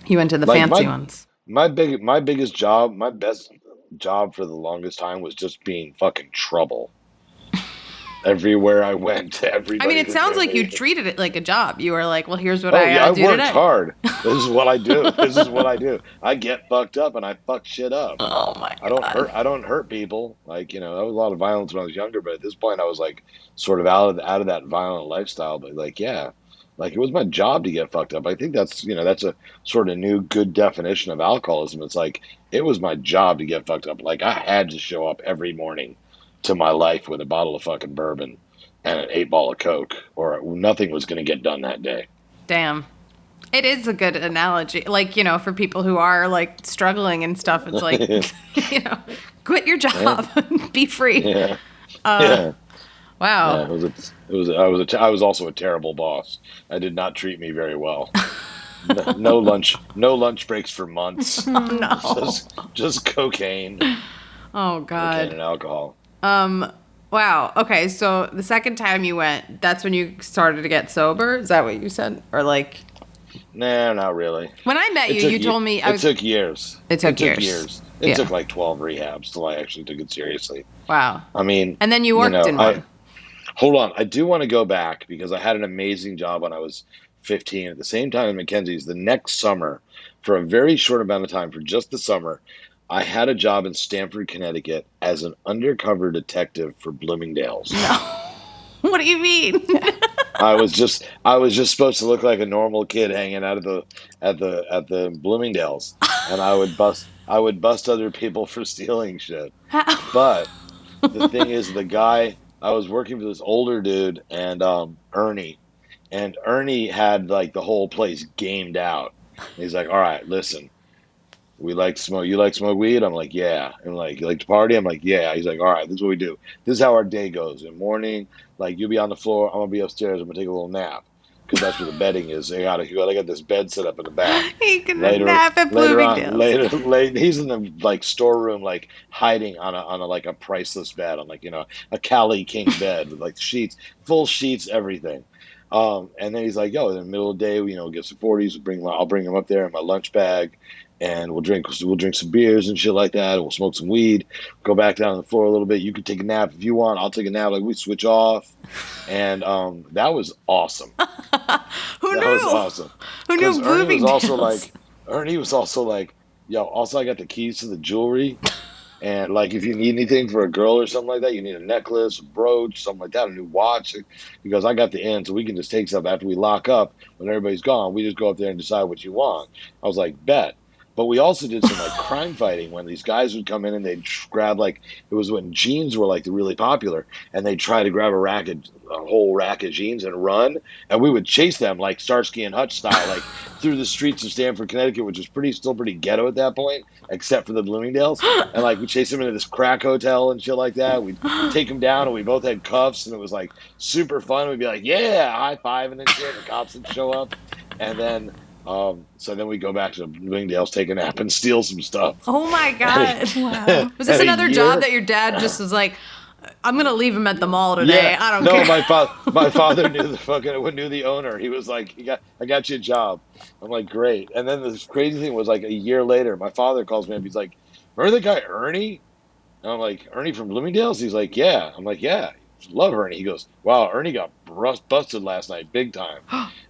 You went to the Like, fancy ones. My biggest job, my best job for the longest time was just being fucking trouble. Everywhere I went, everybody. I mean, it sounds like you treated it like a job. You were like, well, here's what Oh I yeah, I gotta do worked today. hard. This is what I do. This is what I do. I get fucked up and I fuck shit up. Oh my God. I don't hurt people. Like, there was a lot of violence when I was younger, but at this point I was like sort of out of that violent lifestyle. But like, yeah, like it was my job to get fucked up. I think that's a sort of new good definition of alcoholism. It's like it was my job to get fucked up. Like I had to show up every morning to my life with a bottle of fucking bourbon and an 8-ball of Coke, or nothing was going to get done that day. Damn. It is a good analogy. Like, for people who are like struggling and stuff, it's like, quit your job, be free. Yeah. Wow. Yeah, I was also a terrible boss. I did not treat me very well. No lunch breaks for months. Oh, no. Just cocaine. Oh God. Cocaine and alcohol. Wow. Okay. So the second time you went, that's when you started to get sober. Is that what you said? Or like? Nah, not really. When I met you, you told me it took years. It took years. It took like 12 rehabs till I actually took it seriously. Wow. I mean, and then you worked in one. Hold on. I do want to go back because I had an amazing job when I was 15. At the same time at Mackenzie's, the next summer, for a very short amount of time, for just the summer, I had a job in Stamford, Connecticut as an undercover detective for Bloomingdale's. No. What do you mean? I was just supposed to look like a normal kid hanging out at the Bloomingdale's, and I would bust other people for stealing shit. How? But the thing is, the guy I was working for this older dude and Ernie, and Ernie had like the whole place gamed out. He's like, "All right, listen, we like to smoke. You like to smoke weed?" I'm like, "Yeah." And like, "You like to party?" I'm like, "Yeah." He's like, "All right, this is what we do. This is how our day goes. In the morning, like you'll be on the floor, I'm gonna be upstairs. I'm gonna take a little nap because that's where the bedding is. They got this bed set up in the back. He gonna Later, nap at later on, Bloomingdale's. late, he's in the like storeroom, like hiding on a like a priceless bed, on like a Cali king bed with like sheets, full sheets, everything. And then he's like, "Yo," in the middle of the day, get some 40s. I'll bring him up there in my lunch bag, and we'll drink some beers and shit like that. And we'll smoke some weed. Go back down on the floor a little bit. You can take a nap if you want. I'll take a nap. Like we switch off, and that was awesome. Who That was knew? awesome. Who Because knew Bloomingdale's? Ernie was also like, "Yo, also I got the keys to the jewelry. And like, if you need anything for a girl or something like that, you need a necklace, a brooch, something like that, a new watch." He goes, "I got the end, so we can just take stuff after we lock up. When everybody's gone, we just go up there and decide what you want." I was like, "Bet." But we also did some like crime fighting when these guys would come in and they'd grab like it was when jeans were like really popular, and they'd try to grab a whole rack of jeans and run, and we would chase them like Starsky and Hutch style, like through the streets of Stamford, Connecticut, which was still pretty ghetto at that point, except for the Bloomingdales. And like we chased him into this crack hotel and shit like that. We'd take him down, and we both had cuffs, and it was like super fun. We'd be like, "Yeah, high five," and then shit. And the cops would show up, and then so then we go back to Bloomingdale's, take a nap, and steal some stuff. Oh my And, God. Wow. Was this and a another job year, that your dad just was like, I'm going to leave him at the mall today. yeah, I don't no, care. my father knew the owner. He was like, I got you a job. I'm like, great. And then this crazy thing was like a year later, my father calls me up. He's like, "Remember the guy Ernie?" And I'm like, "Ernie from Bloomingdale's?" He's like, "Yeah." I'm like, "Yeah, love Ernie." He goes, "Wow, Ernie got busted last night, big time.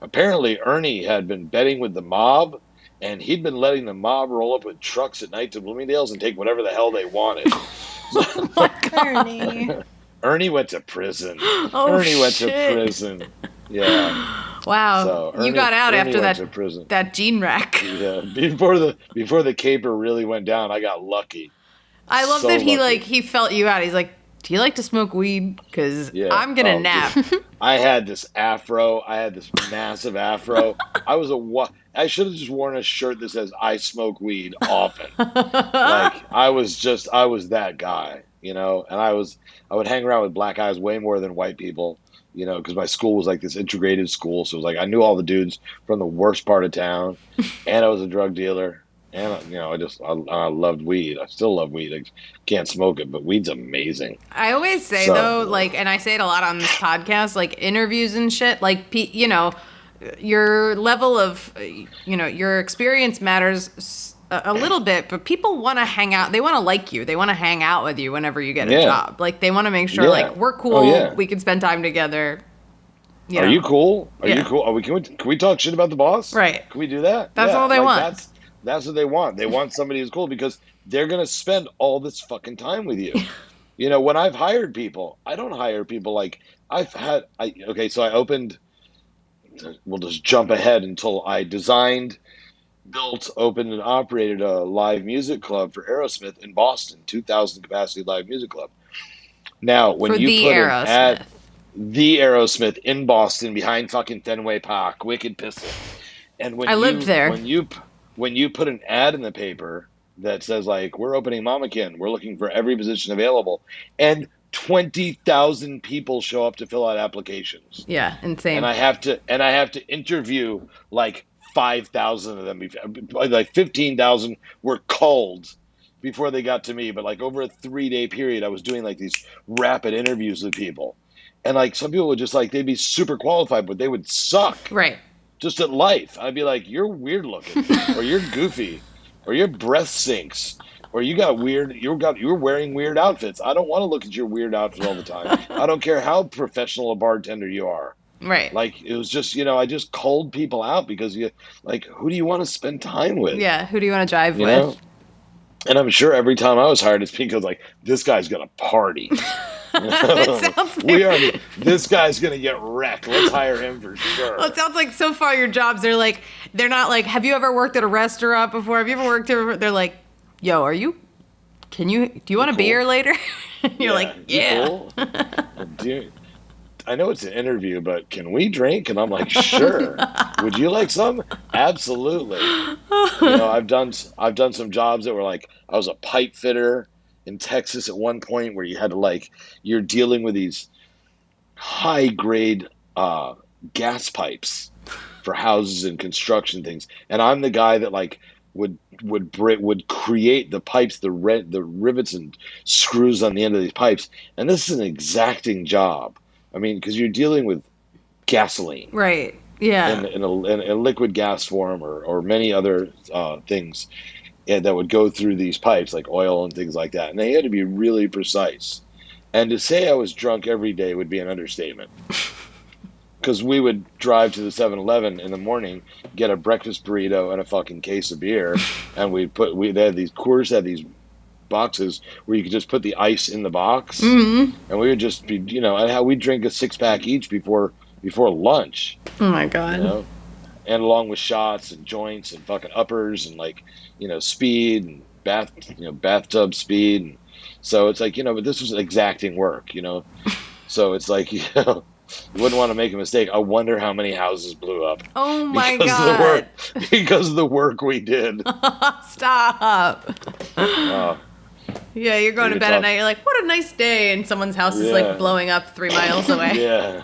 Apparently, Ernie had been betting with the mob, and he'd been letting the mob roll up with trucks at night to Bloomingdale's and take whatever the hell they wanted." Oh my God. Ernie. Ernie went to prison. Oh, Ernie went to shit. prison. Yeah. Wow. So You got out Ernie after went to prison. that gene wreck. Yeah. Before the caper really went down, I got lucky. I love So that lucky. he felt you out. He's like, do you like to smoke weed? Because Yeah. I'm going to Oh, dude. nap. I had this afro. I had this massive afro. I should have just worn a shirt that says "I smoke weed often." Like I was that guy, and I would hang around with black guys way more than white people, because my school was like this integrated school. So it was like I knew all the dudes from the worst part of town, and I was a drug dealer, and I loved weed. I still love weed. I can't smoke it, but weed's amazing. I always say So though, like, and I say it a lot on this podcast, like interviews and shit, like, your level of, your experience matters a little bit, but people want to hang out. They want to like you. They want to hang out with you whenever you get a Yeah. job. Like, they want to make sure, Yeah. like, we're cool. Oh, yeah. We can spend time together. Are you cool? Are Yeah. you cool? Can we talk shit about the boss? Right. Can we do that? That's Yeah, all they like, want. That's what they want. They want somebody who's cool because they're gonna spend all this fucking time with you. When I've hired people, I don't hire people like okay, so I opened. We'll just jump ahead until I designed, built, opened, and operated a live music club for Aerosmith in Boston, 2,000 capacity live music club. Now, when For you the put an ad, Aerosmith. the Aerosmith in Boston behind fucking Fenway Park, wicked pissing. And I lived there. when you put an ad in the paper that says like we're opening Mamakin, we're looking for every position available, and 20,000 people show up to fill out applications, Yeah, insane. and I have to interview like 5,000 of them. Like 15,000 were called before they got to me, but like over a 3-day period, I was doing like these rapid interviews with people, and like some people would just like they'd be super qualified, but they would suck Right. just at life. I'd be like, "You're weird looking, or you're goofy, or your breath sinks, Or you're wearing weird outfits. I don't want to look at your weird outfit all the time. I don't care how professional a bartender you are. Right. Like, it was just, I just culled people out because who do you want to spend time with? Yeah. Who do you want to drive You know? with? And I'm sure every time I was hired, it's because like, this guy's gonna party. It sounds like This guy's gonna get wrecked. Let's hire him for Well, it sure. sounds like so far your jobs, they're not like, have you ever worked at a restaurant before? Have you ever worked at, they're like, yo, do you want a Cool. beer later? And you're like, You yeah. cool? I know it's an interview, but can we drink? And I'm like, sure. Would you like some? Absolutely. I've done some jobs that were like, I was a pipe fitter in Texas at one point where you had to you're dealing with these high grade gas pipes for houses and construction things, and I'm the guy that would create the pipes, the rivets and screws on the end of these pipes, and this is an exacting job. I mean, because you're dealing with gasoline Right. Yeah. in a liquid gas form, or many other things that would go through these pipes, like oil and things like that, and they had to be really precise. And to say I was drunk every day would be an understatement. Because we would drive to the 7-Eleven in the morning, get a breakfast burrito and a fucking case of beer, and they had these Coors had these boxes where you could just put the ice in the box, and we would just be, and how we'd drink a 6-pack each before lunch, Oh my God. and along with shots and joints and fucking uppers and speed and bathtub speed, and so it's like, but this was exacting work, so it's like, you wouldn't want to make a mistake. I wonder how many houses blew up Oh my because of the God. work because of the work we did. Stop. Uh, Yeah, you're going to we bed at talk- night. You're like, what a nice day. And someone's house is Yeah. like blowing up 3 miles away. yeah,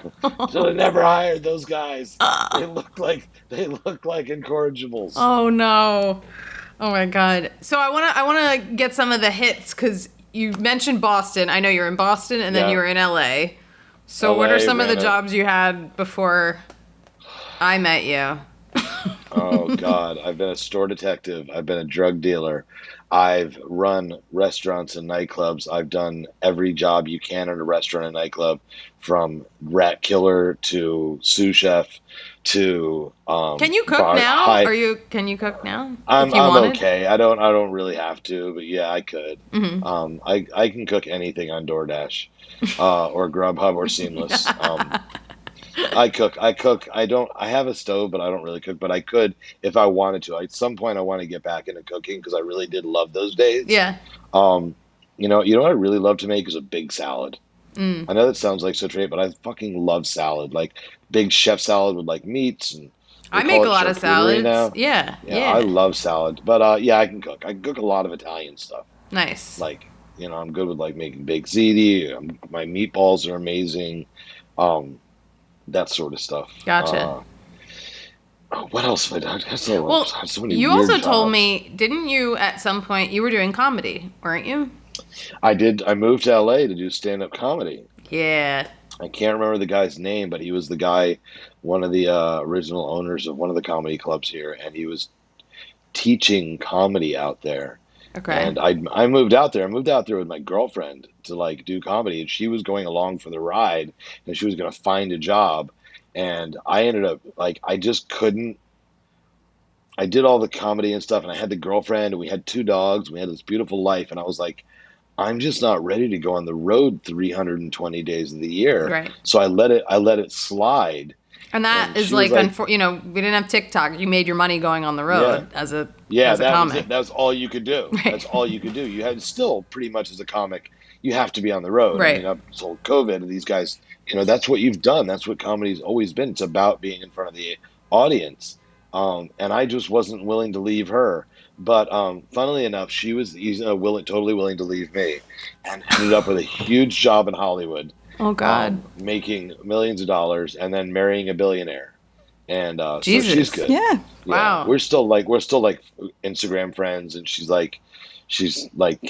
should have never hired those guys. They look like incorrigibles. Oh no. Oh my God. So I want to get some of the hits because you mentioned Boston. I know you're in Boston and then Yeah. you were in LA. So what are LA, some of the ran a- jobs you had before I met you? Oh God, I've been a store detective. I've been a drug dealer. I've run restaurants and nightclubs. I've done every job you can in a restaurant and nightclub, from rat killer to sous chef to Can you cook now? Can you cook now? I'm if you wanted? okay. I don't really have to, but yeah, I could. Mhm. I can cook anything on DoorDash, or Grubhub or Seamless. I cook. I have a stove, but I don't really cook. But I could if I wanted to. At some point, I want to get back into cooking because I really did love those days. Yeah. What I really love to make is a big salad. Mm. I know that sounds like such great, but I fucking love salad. Like big chef salad with like meats, and I they make call a it lot of charcuterie salads. now. Yeah. Yeah, I love salad. But yeah, I can cook. I can cook a lot of Italian stuff. Nice. Like, I'm good with like making baked ziti. My meatballs are amazing. That sort of stuff. Gotcha. What else have I done? Well, So many you weird also told jobs. me, didn't you, at some point, you were doing comedy, weren't you? I did. I moved to LA to do stand-up comedy. Yeah. I can't remember the guy's name, but he was the guy, one of the original owners of one of the comedy clubs here, and he was teaching comedy out there. Okay. And I moved out there. I moved out there with my girlfriend to like do comedy, and she was going along for the ride, and she was going to find a job. And I ended up I just couldn't. I did all the comedy and stuff, and I had the girlfriend, and we had 2 dogs, and we had this beautiful life, and I was like, I'm just not ready to go on the road 320 days of the year. Right. So I let it slide. And that And is she was like, we didn't have TikTok. You made your money going on the road as a Yeah, as a that was comic. it. That's all you could do. Right. That's all you could do. You had still pretty much as a comic, you have to be on the road. Right. I mean, up until COVID, these guys, that's what you've done. That's what comedy's always been. It's about being in front of the audience. And I just wasn't willing to leave her. But funnily enough, she was totally willing to leave me, and ended up with a huge job in Hollywood, Oh God. making millions of dollars, and then marrying a billionaire. And so Jesus. she's good. Yeah. Wow. We're still like Instagram friends, and she's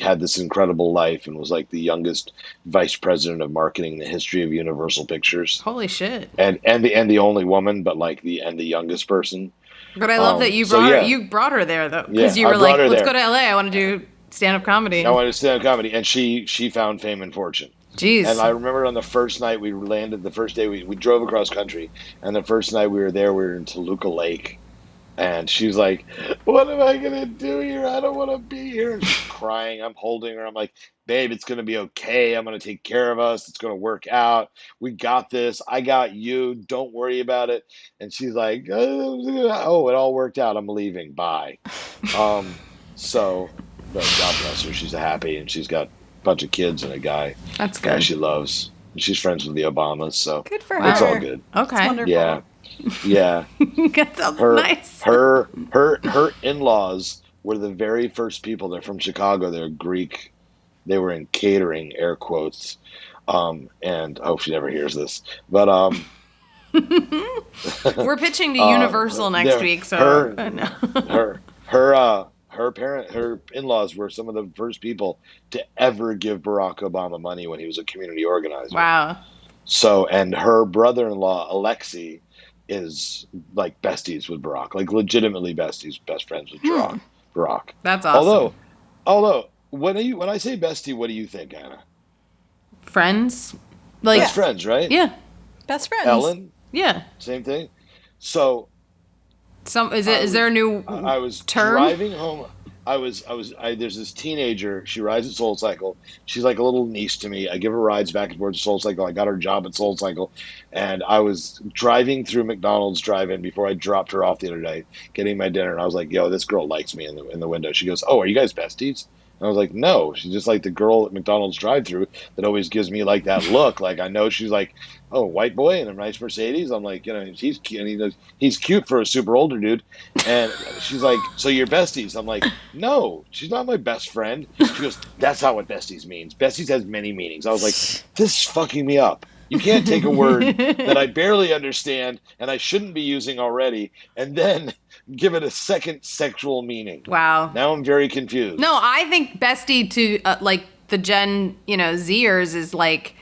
had this incredible life, and was like the youngest vice president of marketing in the history of Universal Pictures, Holy shit. and the only woman, but the youngest person. But I love that you so brought her. yeah. You brought her there though, Yeah, because you I were brought like, her "Let's there. go to LA. I want to do stand-up comedy. I wanted to stand up comedy, and she found fame and fortune. And Jeez. I remember on the first night we landed, the first day we drove across country, and the first night we were there, we were in Toluca Lake. And she's like, "What am I gonna do here? I don't want to be here." And she's crying. I'm holding her. I'm like, "Babe, it's gonna be okay. I'm gonna take care of us. It's gonna work out. We got this. I got you. Don't worry about it." And she's like, "Oh, it all worked out. I'm leaving. Bye." So, but God bless her. She's happy, and she's got a bunch of kids and a guy That's good. she loves. And she's friends with the Obamas, so Good for it's her. all good. Okay. It's wonderful. Yeah, yeah. That sounds her nice. her in-laws were the very first people. They're from Chicago. They're Greek. They were in catering, air quotes. And I hope she never hears this. But We're pitching to Universal next they're- week, so her in-laws were some of the first people to ever give Barack Obama money when he was a community organizer. Wow. So, and her brother-in-law Alexei is like besties with Barack, like legitimately besties, best friends with Barack. That's awesome. Although when I say bestie, what do you think, Anna? Friends? Like Best friends, right? Yeah. Best friends. Ellen, Yeah. same thing. So Is there a new I was term? driving home. There's this teenager. She rides at Soul Cycle. She's like a little niece to me. I give her rides back and forth to Soul Cycle. I got her job at Soul Cycle, and I was driving through McDonald's drive-in before I dropped her off the other day, getting my dinner. And I was like, "Yo, this girl likes me," in the window. She goes, "Oh, are you guys besties?" And I was like, "No, she's just like the girl at McDonald's drive-through that always gives me like that look. Like I know she's like, oh, white boy in a nice Mercedes. I'm like, he's cute, and he's cute for a super older dude." And she's like, "So you're besties?" I'm like, "No, she's not my best friend." She goes, "That's not what besties means. Besties has many meanings." I was like, "This is fucking me up. You can't take a word that I barely understand and I shouldn't be using already, and then give it a second sexual meaning." Wow. Now I'm very confused. No, I think bestie to like the Gen, Zers is like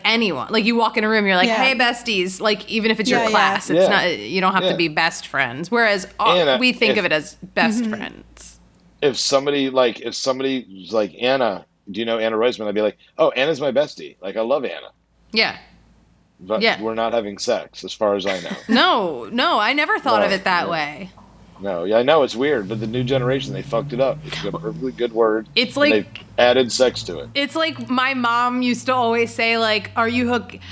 anyone. Like you walk in a room, you're like, Yeah. "Hey, besties!" Like even if it's your Yeah, class, yeah. it's not. You don't have Yeah. to be best friends. Whereas Anna, we think if- of it as best friends. If somebody's like, "Anna, do you know Anna Roisman?" I'd be like, "Oh, Anna's my bestie. Like I love Anna." Yeah. But Yeah. we're not having sex, as far as I know. No, I never thought of No, it that no. way. No, yeah, I know it's weird, but the new generation, they fucked it up. It's a perfectly good word. It's and like- they've added sex to it. It's like my mom used to always say, like, "Are you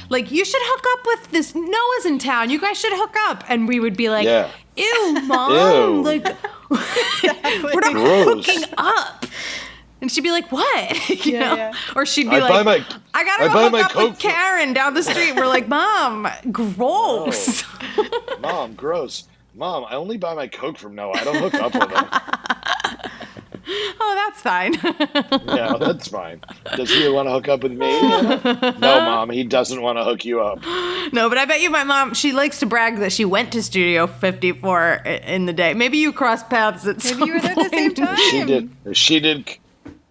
like you should hook up with this Noah's in town. You guys should hook up." And we would be like, Yeah. "Ew, mom, Ew. like we're not Gross. hooking up." And she'd be like, "What?" you Yeah, know? yeah. Or she'd be I like, buy my- "I gotta I go buy hook my up Coke with for-" Karen down the street." We're like, "Mom, gross." Mom, gross. Mom, I only buy my Coke from Noah. I don't hook up with him. Oh, that's fine. Yeah, that's fine. Does he want to hook up with me? Anna? No, Mom, he doesn't want to hook you up. No, but I bet you my mom, she likes to brag that she went to Studio 54 in the day. Maybe you crossed paths at some Maybe you were there at the same point. time.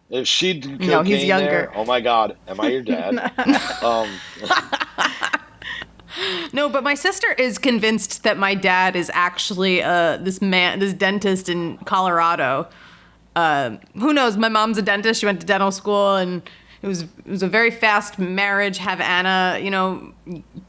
If she did No, he's cocaine younger. there, oh my God, am I your dad? No, but my sister is convinced that my dad is actually this dentist in Colorado. Who knows? My mom's a dentist. She went to dental school, and it was a very fast marriage. Have Anna,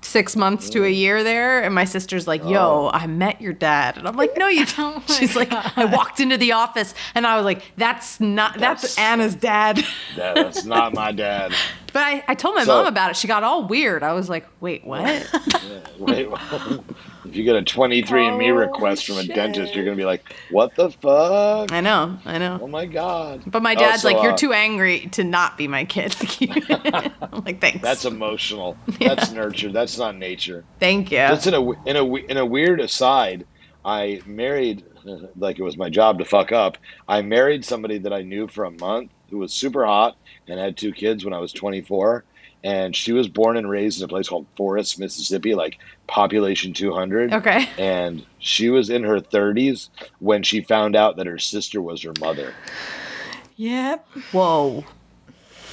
6 months to a year there, and my sister's like, "Yo, I met your dad," and I'm like, "No, you don't." She's like, "I walked into the office, and I was like, that's Anna's dad." That's not my dad. But I told my So- mom about it. She got all weird. I was like, "Wait, what?" Wait, if you get a 23andMe request from a shit. dentist, you're going to be like, what the fuck? I know. Oh my God. But my dad's so, like, "You're too angry to not be my kid." I'm like, "Thanks." That's emotional. That's nurture. That's not nature. Thank you. That's in a weird aside. I married, like it was my job to fuck up. I married somebody that I knew for a month who was super hot and had 2 kids when I was 24. And she was born and raised in a place called Forest, Mississippi, like population 200. Okay. And she was in her 30s when she found out that her sister was her mother. Yep. Whoa.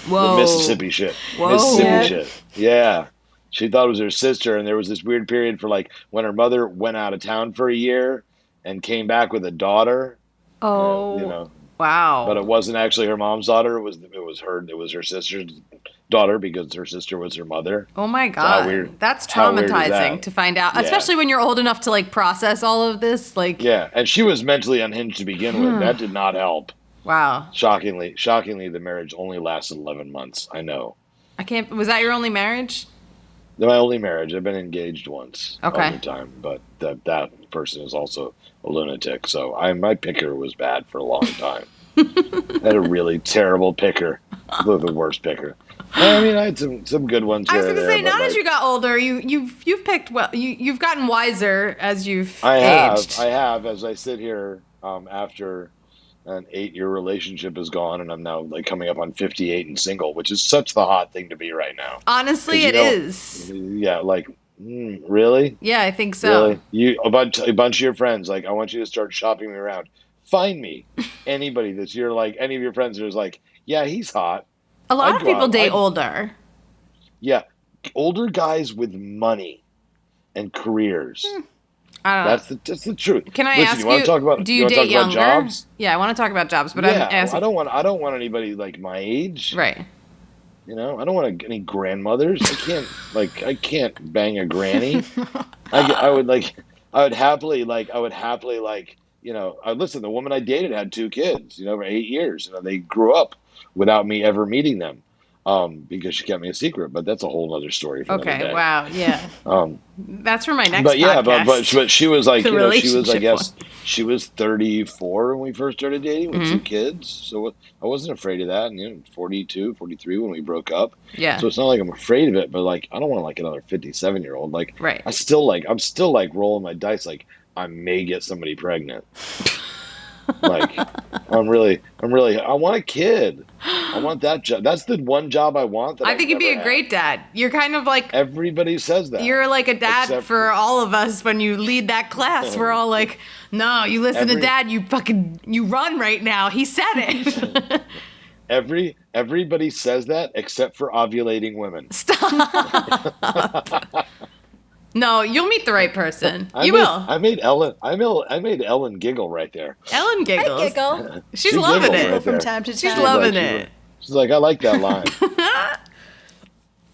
The Mississippi shit. Whoa. Mississippi Yeah. shit. Yeah. She thought it was her sister, and there was this weird period for like when her mother went out of town for a year and came back with a daughter. Oh. Wow. But it wasn't actually her mom's daughter. It was her sister's daughter because her sister was her mother. Oh my So God. That's how weird is traumatizing that? to find out, Yeah. especially when you're old enough to like process all of this. Like, Yeah, and she was mentally unhinged to begin with. That did not help. wow. Shockingly, the marriage only lasted 11 months. I know. Was that your only marriage? My only marriage. I've been engaged once Okay. other time, but that person is also a lunatic. So my picker was bad for a long time. I had a really terrible picker, the worst picker. I mean, I had some good ones I was here and gonna there, say, but now as like you got older, you've picked well. You've gotten wiser as you've I aged. have as I sit here after an 8-year relationship is gone, and I'm now like coming up on 58 and single, which is such the hot thing to be right now. Honestly, Because it is. yeah, like really. Yeah, I think so. Really? A bunch of your friends, like, I want you to start shopping me around. Find me anybody that's your like any of your friends who's like, yeah, he's hot. A lot I'd of go people out. date I older. Yeah, older guys with money and careers. I don't know. That's the truth. Can I Listen, ask you, do you you want to date talk about younger? jobs? Yeah, I want to talk about jobs, but I'm Yeah, asking. I don't want anybody like my age. Right. You know, I don't want any grandmothers. I can't bang a granny. I would like I would happily like listen. The woman I dated had 2 kids. You know, over 8 years. You know, they grew up without me ever meeting them, because she kept me a secret. But that's a whole other story for another Okay. day. Wow. Yeah. Um, That's for my next but yeah, podcast. but she was like, The she was, I relationship one. guess she was 34 when we first started dating with 2 kids. So I wasn't afraid of that. And 42, 43 when we broke up. Yeah. So it's not like I'm afraid of it, but like I don't want like another 57-year-old. Like Right. I'm still like rolling my dice. Like I may get somebody pregnant. Like I want a kid. I want that job. That's the one job I want that I I've think you'd be never a had. great dad. You're kind of like Everybody says that. you're like a dad Except for all of us when you lead that class. We're all like, no, you listen to Every- dad, you run right now. He said it. Everybody says that except for ovulating women. Stop. No, you'll meet the right person. You will. I made Ellen giggle right there. Ellen I giggles. giggle. She's She loving giggled it. Giggle right from there. time to time. She's loving it. She's like, I like that line.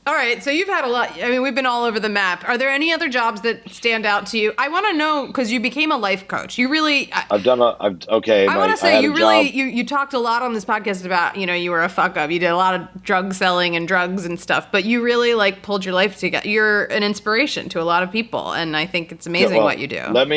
All right, so you've had a lot. I mean, we've been all over the map. Are there any other jobs that stand out to you? I want to know because you became a life coach. You really. I want to say you talked a lot on this podcast about you were a fuck up. You did a lot of drug selling and drugs and stuff, but you really like pulled your life together. You're an inspiration to a lot of people, and I think it's amazing what you do. Let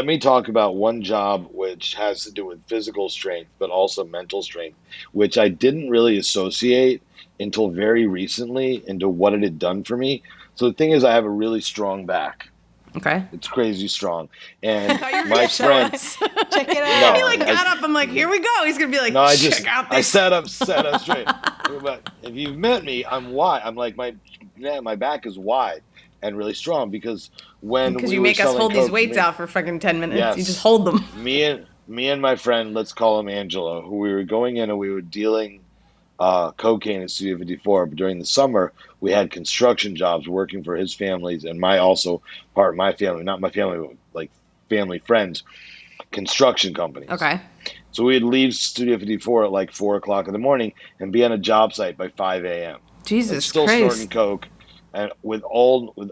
me talk about one job which has to do with physical strength, but also mental strength, which I didn't really associate until very recently into what it had done for me. So the thing is, I have a really strong back. Okay. It's crazy strong. And I thought you were my gonna show friend, us. Check it No, out. He like got up. I'm like, here we go. He's gonna be like, no, check out I this. sat up straight. But if you've met me, I'm wide. I'm like my back is wide and really strong because Because you make us hold these weights out for fucking 10 minutes. Yes. You just hold them. me and my friend, let's call him Angelo, who we were going in and we were dealing cocaine at Studio 54. But during the summer, we had construction jobs working for his families and also part of my family, not my family, but like family friends, construction companies. Okay. So we'd leave Studio 54 at like 4 o'clock in the morning and be on a job site by 5 a.m. Jesus Still Christ. snorting coke, and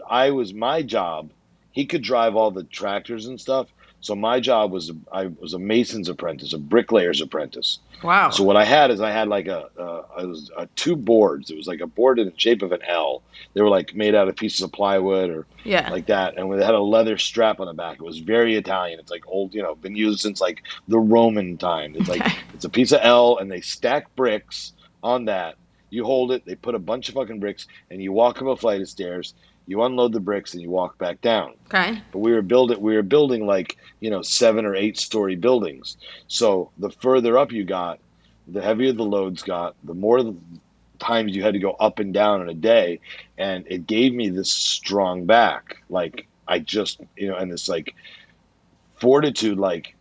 I was my job. He could drive all the tractors and stuff. So my job was I was a mason's apprentice, a bricklayer's apprentice. Wow. So what I had is I had like two boards. It was like a board in the shape of an L. They were like made out of pieces of plywood or Yeah. like that, and it had a leather strap on the back. It was very Italian. It's like old, been used since like the Roman time. It's like it's a piece of L, and they stack bricks on that. You hold it. They put a bunch of fucking bricks, and you walk up a flight of stairs. You unload the bricks, and you walk back down. Okay. But we were building like 7 or 8 story buildings. So the further up you got, the heavier the loads got, the more times you had to go up and down in a day, and it gave me this strong back. Like I just and this like fortitude. Like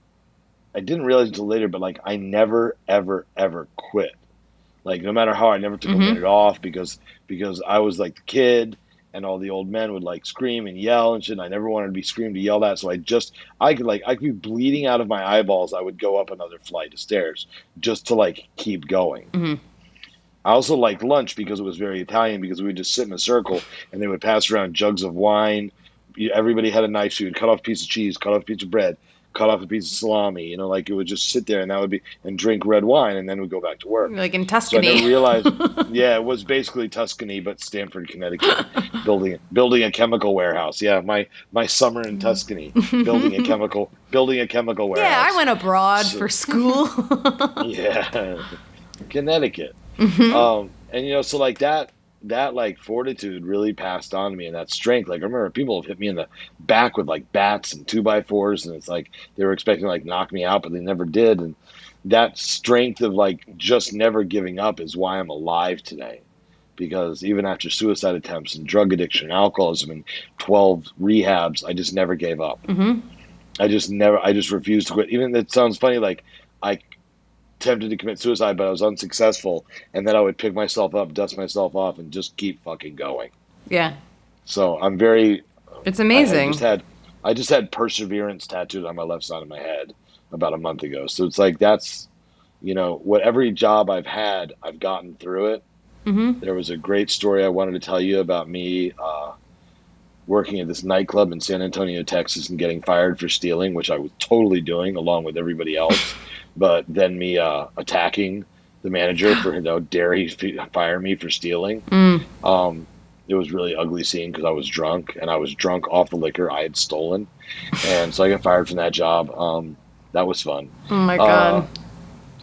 I didn't realize until later, but like I never ever ever quit. Like no matter how, I never took a minute off because I was like the kid. and all the old men would like scream and yell and shit. And I never wanted to be screamed or yelled at, so I could be bleeding out of my eyeballs. I would go up another flight of stairs just to like keep going. Mm-hmm. I also liked lunch because it was very Italian, because we would just sit in a circle and they would pass around jugs of wine. Everybody had a knife, so you would cut off a piece of cheese, cut off a piece of bread, cut off a piece of salami. Like it would just sit there, and that would be, and drink red wine, and then we'd go back to work. Like in So I Tuscany. never realized, yeah, it was basically Tuscany, but Stamford, Connecticut, building a chemical warehouse. Yeah, my summer in Tuscany, building a chemical warehouse. Yeah, I went abroad So- for school. Yeah, Connecticut. And so like that like fortitude really passed on to me, and that strength. Like I remember people have hit me in the back with like bats and 2x4s, and it's like they were expecting to like knock me out, but they never did. And that strength of like just never giving up is why I'm alive today. Because even after suicide attempts and drug addiction and alcoholism and 12 rehabs, I just never gave up. I just refused to quit. Even it sounds funny, like I attempted to commit suicide, but I was unsuccessful. And then I would pick myself up, dust myself off, and just keep fucking going. Yeah. So I'm very. It's amazing. I just had perseverance tattooed on my left side of my head about a month ago. So it's like that's, what every job I've had, I've gotten through it. There was a great story I wanted to tell you about me working at this nightclub in San Antonio, Texas, and getting fired for stealing, which I was totally doing along with everybody else. But then me attacking the manager for dare he fire me for stealing. It was really ugly scene because I was drunk, and I was drunk off the liquor I had stolen, and so I got fired from that job. That was fun. Oh my God.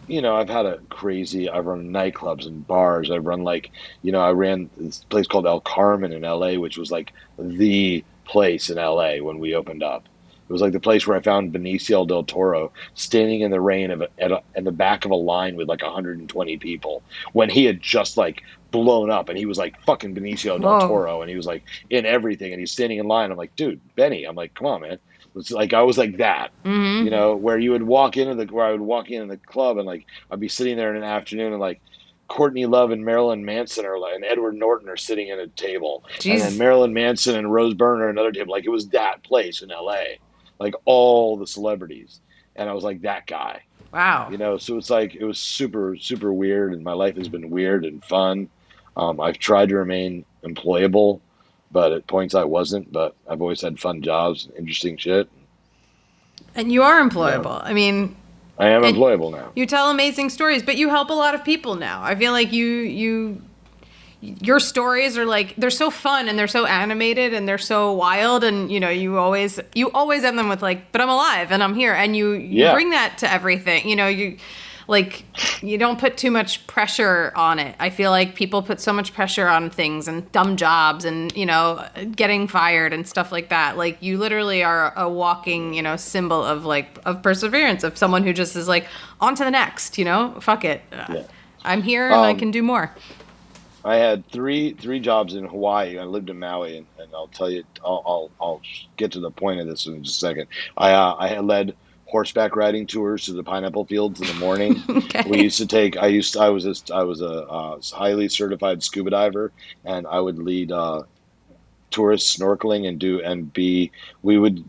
I've run nightclubs and bars. I've run I ran this place called El Carmen in LA, which was like the place in LA when we opened up. It was like the place where I found Benicio del Toro standing in the rain at the back of a line with like 120 people when he had just like blown up, and he was like fucking Benicio del Toro, and he was like in everything, and he's standing in line. I'm like, dude, Benny. I'm like, come on, man. It's like I was like that, where I would walk into the club, and like I'd be sitting there in an afternoon, and like Courtney Love and Marilyn Manson and Edward Norton are sitting at a table, Jeez. and then Marilyn Manson and Rose Byrne are at another table. Like it was that place in LA, like all the celebrities, and I was like that guy. Wow. So it's like it was super super weird, and my life has been weird and fun. I've tried to remain employable, but at points I wasn't. But I've always had fun jobs, interesting shit. And you are employable. I mean, I am employable now. You tell amazing stories, but you help a lot of people now. I feel like your stories are like, they're so fun and they're so animated and they're so wild, and you always end them with like, but I'm alive and I'm here, and you bring that to everything. You don't put too much pressure on it. I feel like people put so much pressure on things and dumb jobs and, getting fired and stuff like that. Like you literally are a walking, symbol of perseverance, of someone who just is like, on to the next, fuck it. I'm here and I can do more. I had three jobs in Hawaii. I lived in Maui, and I'll tell you, I'll get to the point of this in just a second. I had led horseback riding tours to the pineapple fields in the morning. Okay. I was a highly certified scuba diver, and I would lead tourists snorkeling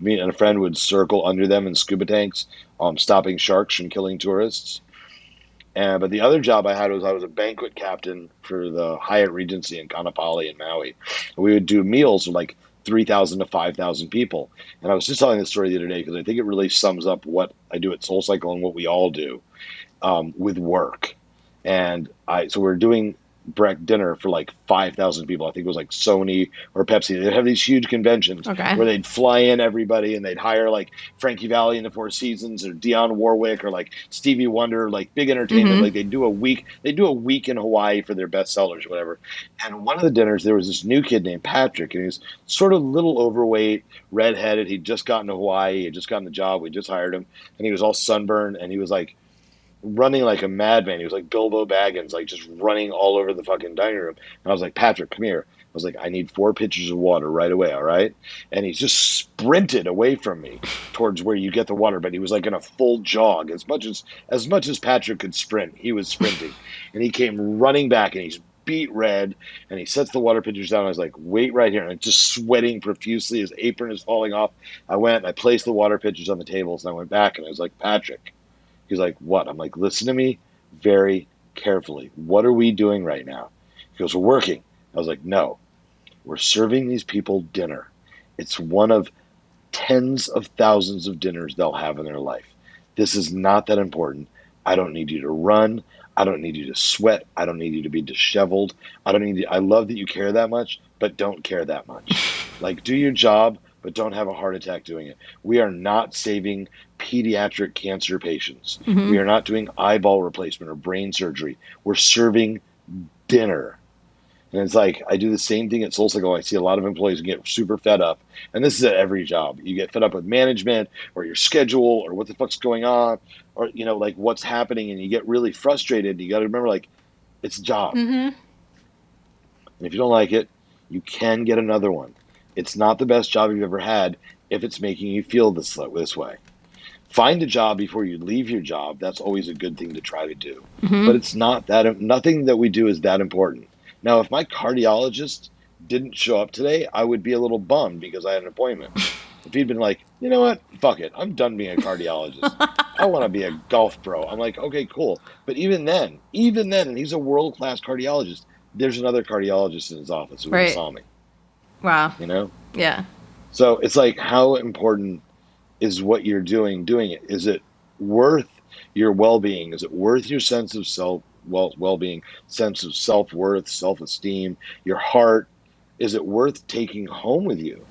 me and a friend would circle under them in scuba tanks, stopping sharks from killing tourists. But the other job I had was I was a banquet captain for the Hyatt Regency in Kaanapali in Maui. And we would do meals with like 3,000 to 5,000 people. And I was just telling this story the other day because I think it really sums up what I do at SoulCycle and what we all do with work. So we're doing dinner for like 5,000 people. I think it was like Sony or Pepsi. They'd have these huge conventions where they'd fly in everybody, and they'd hire like Frankie Valli in the Four Seasons or Dionne Warwick or like Stevie Wonder, like big entertainment. Like they do a week in Hawaii for their best sellers or whatever. And one of the dinners, there was this new kid named Patrick, and he was sort of a little overweight, redheaded. He'd just gotten to Hawaii. He had just gotten the job. We just hired him, and he was all sunburned, and he was like running like a madman. He was like Bilbo Baggins, like just running all over the fucking dining room. And I was like, Patrick, come here. I was like, I need 4 pitchers of water right away, all right? And he just sprinted away from me towards where you get the water, but he was like in a full jog. As much as Patrick could sprint, he was sprinting. And he came running back, and he's beet red, and he sets the water pitchers down. I was like, wait right here. And I'm just sweating profusely. His apron is falling off. I went and I placed the water pitchers on the tables, and I went back and I was like, Patrick. He's like, what? I'm like, listen to me very carefully. What are we doing right now? He goes, we're working. I was like, no, we're serving these people dinner. It's one of tens of thousands of dinners they'll have in their life. This is not that important. I don't need you to run. I don't need you to sweat. I don't need you to be disheveled. I don't need you. I love that you care that much, but don't care that much. Like, do your job, but don't have a heart attack doing it. We are not saving pediatric cancer patients. We are not doing eyeball replacement or brain surgery. We're serving dinner. And it's like, I do the same thing at SoulCycle. I see a lot of employees get super fed up. And this is at every job. You get fed up with management or your schedule or what the fuck's going on or, like what's happening. And you get really frustrated. You got to remember, like, it's a job. And if you don't like it, you can get another one. It's not the best job you've ever had if it's making you feel this way. Find a job before you leave your job. That's always a good thing to try to do. But it's not that, nothing that we do is that important. Now, if my cardiologist didn't show up today, I would be a little bummed because I had an appointment. If he'd been like, you know what, fuck it, I'm done being a cardiologist. I want to be a golf pro. I'm like, okay, cool. But even then, and he's a world-class cardiologist, there's another cardiologist in his office who saw me. Wow. Yeah. So it's like, how important is what you're doing it? Is it worth your well-being? Is it worth your sense of well-being, sense of self-worth, self-esteem, your heart? Is it worth taking home with you?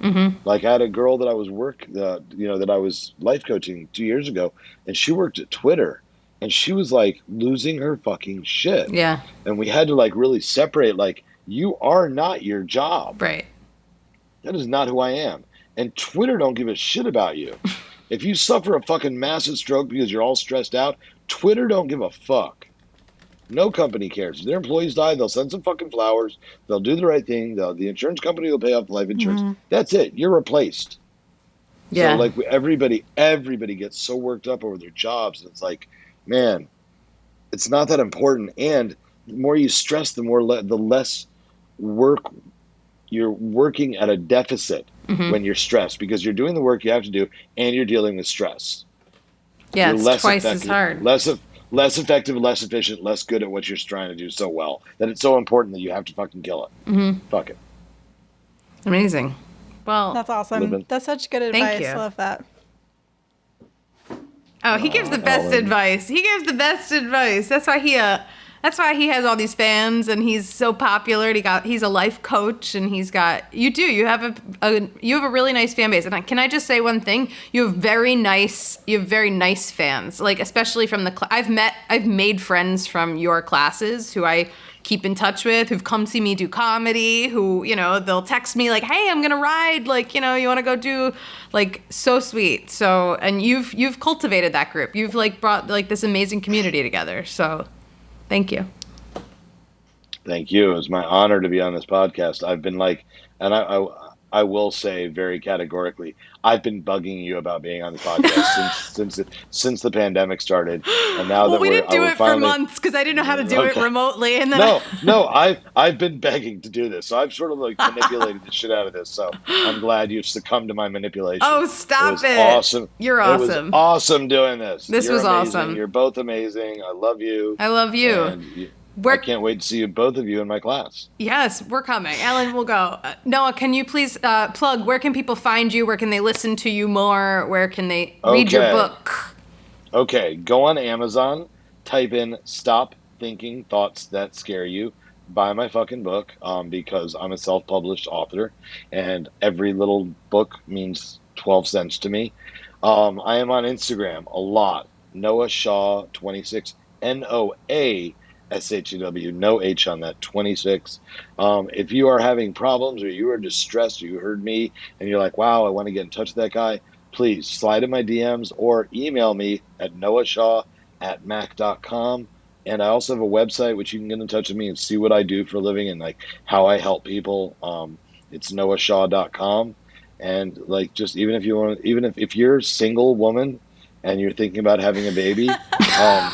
Like, I had a girl that I was that I was life coaching 2 years ago, and she worked at Twitter, and she was like losing her fucking shit. Yeah. And we had to like really separate, like, you are not your job. Right. That is not who I am. And Twitter don't give a shit about you. If you suffer a fucking massive stroke because you're all stressed out, Twitter don't give a fuck. No company cares. If their employees die, they'll send some fucking flowers. They'll do the right thing. The insurance company will pay off the life insurance. That's it. You're replaced. Yeah. So like everybody gets so worked up over their jobs, and it's like, man, it's not that important. And the more you stress, the less work you're working at a deficit when you're stressed, because you're doing the work you have to do and you're dealing with stress. Yeah, You're it's twice as hard. Less effective, less efficient, less good at what you're trying to do so well that it's so important that you have to fucking kill it. Fuck it. Amazing. Well, That's awesome. That's such good advice. Thank you. I love that. Oh, he gives the best advice. He gives the best advice. That's why he has all these fans, and he's so popular. He's a life coach, and you have a really nice fan base. And can I just say one thing? You have very nice fans. Like, especially from I've made friends from your classes who I keep in touch with, who've come see me do comedy, who, they'll text me like, hey, I'm going to ride. Like, you want to go do, like, so sweet. So, and you've cultivated that group. You've like brought like this amazing community together. So thank you. Thank you. It was my honor to be on this podcast. I've been like, and I will say very categorically, I've been bugging you about being on this podcast since the pandemic started, and now that we didn't do it finally, for months because I didn't know how to do it remotely. And then no, I've been begging to do this, so I've sort of like manipulated the shit out of this. So I'm glad you've succumbed to my manipulation. Oh, stop it! Awesome. You're awesome. It was awesome doing this. This was amazing. awesome. You're both amazing. I love you. I love you. And I can't wait to see both of you in my class. Yes, we're coming. Ellen, we'll go. Noah, can you please plug, where can people find you? Where can they listen to you more? Where can they read your book? Okay, go on Amazon, type in Stop Thinking Thoughts That Scare You. Buy my fucking book, because I'm a self-published author, and every little book means 12 cents to me. I am on Instagram a lot. Noa Shaw 26, NOA SHEW, no H on that, 26. If you are having problems, or you are distressed, or you heard me and you're like, wow, I want to get in touch with that guy, please slide in my DMs or email me at noahshaw@mac.com. And I also have a website which you can get in touch with me and see what I do for a living and like how I help people. It's noahshaw.com. And like, just even if you're a single woman and you're thinking about having a baby,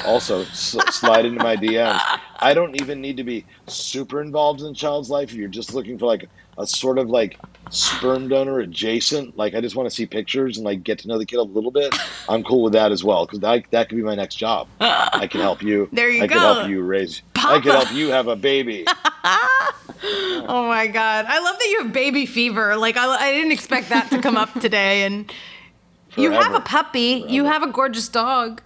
also slide into my DMs. I don't even need to be super involved in the child's life. If you're just looking for like a sort of like sperm donor adjacent, like I just want to see pictures and like get to know the kid a little bit, I'm cool with that as well, because that could be my next job. I can help you. There you I go. could help you raise. Papa. I could help you have a baby. Oh my God. I love that you have baby fever. Like, I didn't expect that to come up today. And you have a puppy. You have a gorgeous dog.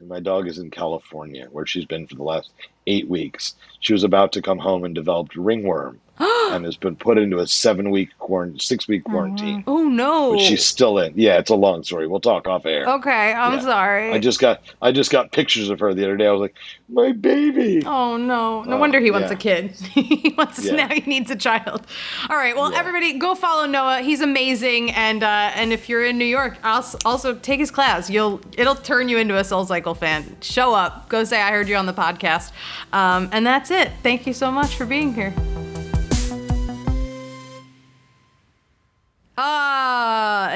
My dog is in California, where she's been for the last 8 weeks. She was about to come home and developed ringworm and has been put into a 6-week quarantine. Oh no. But she's still in. Yeah, it's a long story. We'll talk off air. Okay, I'm sorry. I just got pictures of her the other day. I was like, my baby. Oh no. No wonder he wants a kid. Now he needs a child. All right, well everybody go follow Noah. He's amazing, and if you're in New York, also take his class. It'll turn you into a SoulCycle fan. Show up. Go say I heard you on the podcast. And that's it. Thank you so much for being here.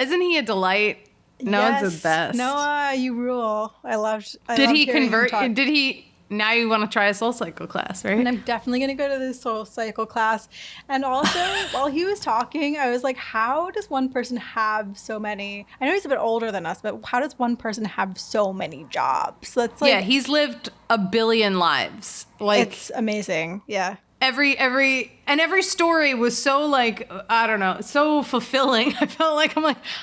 Isn't he a delight? Noah's the best. Noah, you rule. I loved Did he convert? Did he? Now you want to try a SoulCycle class, right? And I'm definitely going to go to the SoulCycle class. And also, while he was talking, I was like, how does one person have so many? I know he's a bit older than us, but how does one person have so many jobs? That's like, he's lived a billion lives. Like, it's amazing. Yeah. Every story was so like, I don't know, so fulfilling. I felt like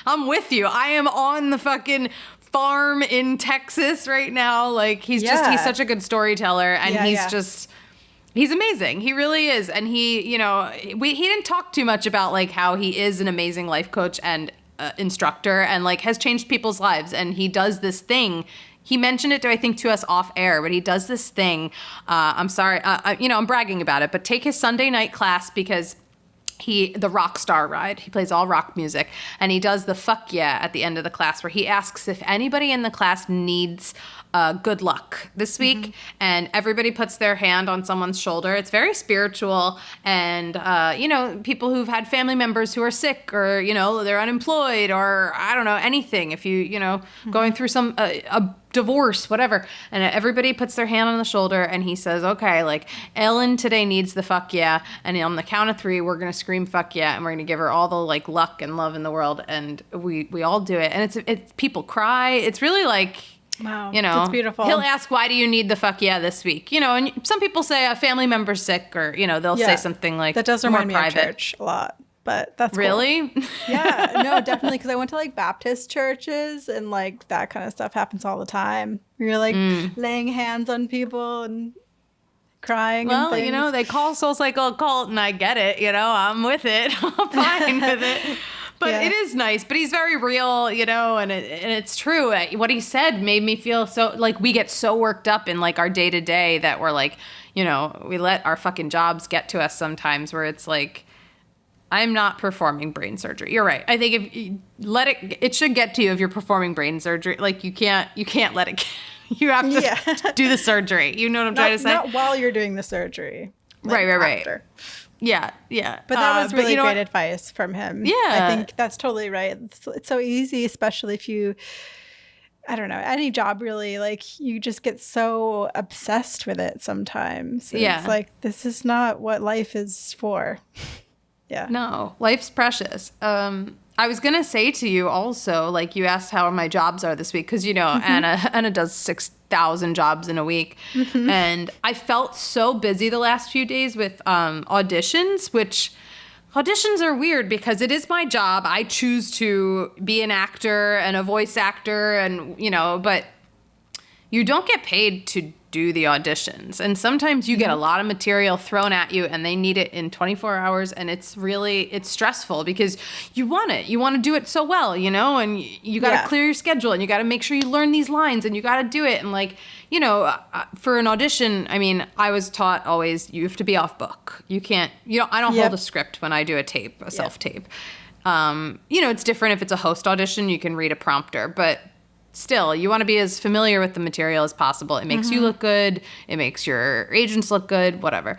I'm with you. I am on the fucking farm in Texas right now. Like he's such a good storyteller, and he's amazing. He really is. And he didn't talk too much about like how he is an amazing life coach and instructor, and like has changed people's lives. And he does this thing. He mentioned it, to us off air, but he does this thing. I'm sorry, I'm bragging about it, but take his Sunday night class, because the rock star ride, he plays all rock music, and he does the fuck yeah at the end of the class, where he asks if anybody in the class needs good luck this week, and everybody puts their hand on someone's shoulder. It's very spiritual, and people who've had family members who are sick, or they're unemployed, or I don't know, anything. If going through some a divorce, whatever, and everybody puts their hand on the shoulder, and he says, okay, like Ellen today needs the fuck yeah, and on the count of 3 we're gonna scream fuck yeah, and we're gonna give her all the like luck and love in the world, and we all do it, and it's people cry. It's really like, wow, it's beautiful. He'll ask, why do you need the fuck yeah this week? And some people say a family member's sick, or they'll say something like that. Does remind me of church a lot. But that's really cool. Yeah, no, definitely, because I went to like Baptist churches, and like that kind of stuff happens all the time. You're like laying hands on people and crying. Well, and things. They call SoulCycle a cult, and I get it. I'm with it. I'm fine with it. But it is nice. But he's very real, and it's true. What he said made me feel so like we get so worked up in like our day to day that we're like, we let our fucking jobs get to us sometimes, where it's like, I'm not performing brain surgery. You're right. I think if you let it should get to you if you're performing brain surgery. Like you can't let it. You have to do the surgery. You know what I'm trying to say? Not while you're doing the surgery. Like right. After. Yeah. But that was really great advice from him. Yeah. I think that's totally right. It's so easy, especially if you, I don't know, any job really, like you just get so obsessed with it sometimes. It's like, this is not what life is for. Yeah. No, life's precious. I was going to say to you also, like you asked how my jobs are this week, because, Anna does 6,000 jobs in a week. And I felt so busy the last few days with auditions, which auditions are weird because it is my job. I choose to be an actor and a voice actor, and, but you don't get paid to do the auditions. And sometimes you get a lot of material thrown at you, and they need it in 24 hours. And it's stressful because you want it. You want to do it so well, and you got to clear your schedule, and you got to make sure you learn these lines, and you got to do it. And like, for an audition, I mean, I was taught always, you have to be off book. You can't, I don't hold a script when I do a self-tape. It's different if it's a host audition, you can read a prompter, but still, you want to be as familiar with the material as possible. It makes you look good. It makes your agents look good, whatever.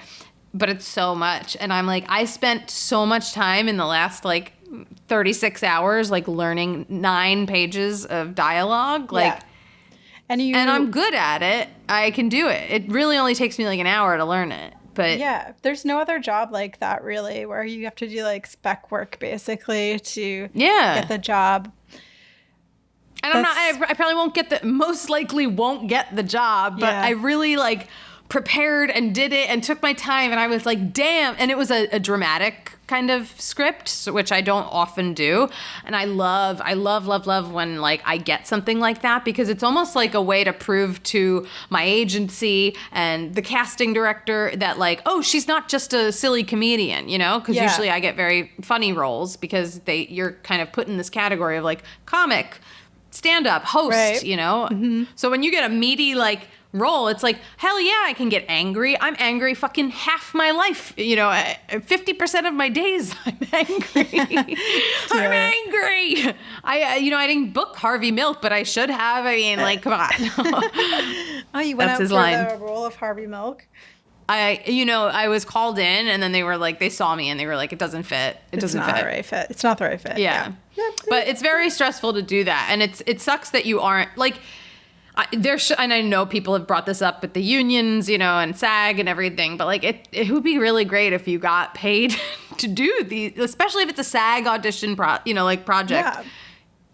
But it's so much. And I'm like, I spent so much time in the last, 36 hours, learning 9 pages of dialogue. And I'm good at it. I can do it. It really only takes me like an hour to learn it. But yeah, there's no other job like that really, where you have to do like spec work basically to get the job. And I probably most likely won't get the job, but I really like prepared and did it and took my time, and I was like, damn. And it was a dramatic kind of script, which I don't often do. And I love when like I get something like that, because it's almost like a way to prove to my agency and the casting director that like, oh, she's not just a silly comedian, you know? Because usually I get very funny roles because you're kind of put in this category of like comic, stand-up, host, you know? Mm-hmm. So when you get a meaty like role, it's like, hell yeah, I can get angry. I'm angry fucking half my life. You know, 50% of my days I'm angry. I'm angry. I didn't book Harvey Milk, but I should have. I mean, like, come on. Oh, you went out for the role of Harvey Milk? I was called in, and then they saw me and they were like, it doesn't fit. It's not the right fit. It's not the right fit. Yeah. But it's very stressful to do that. And it sucks that you aren't like, and I know people have brought this up with the unions, you know, and SAG and everything, but like it would be really great if you got paid to do these, especially if it's a SAG audition project. Yeah.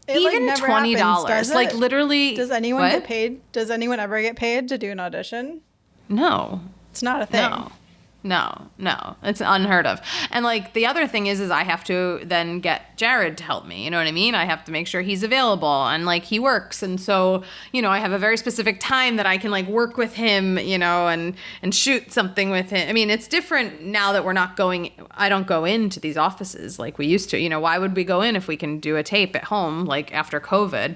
Even never $20, happens, like literally. Does anyone get paid? Does anyone ever get paid to do an audition? No. It's not a thing. No. It's unheard of. And like the other thing is I have to then get Jared to help me. You know what I mean? I have to make sure he's available and like he works. And so, you know, I have a very specific time that I can like work with him, you know, and shoot something with him. I mean, it's different now that I don't go into these offices like we used to. You know, why would we go in if we can do a tape at home like after COVID?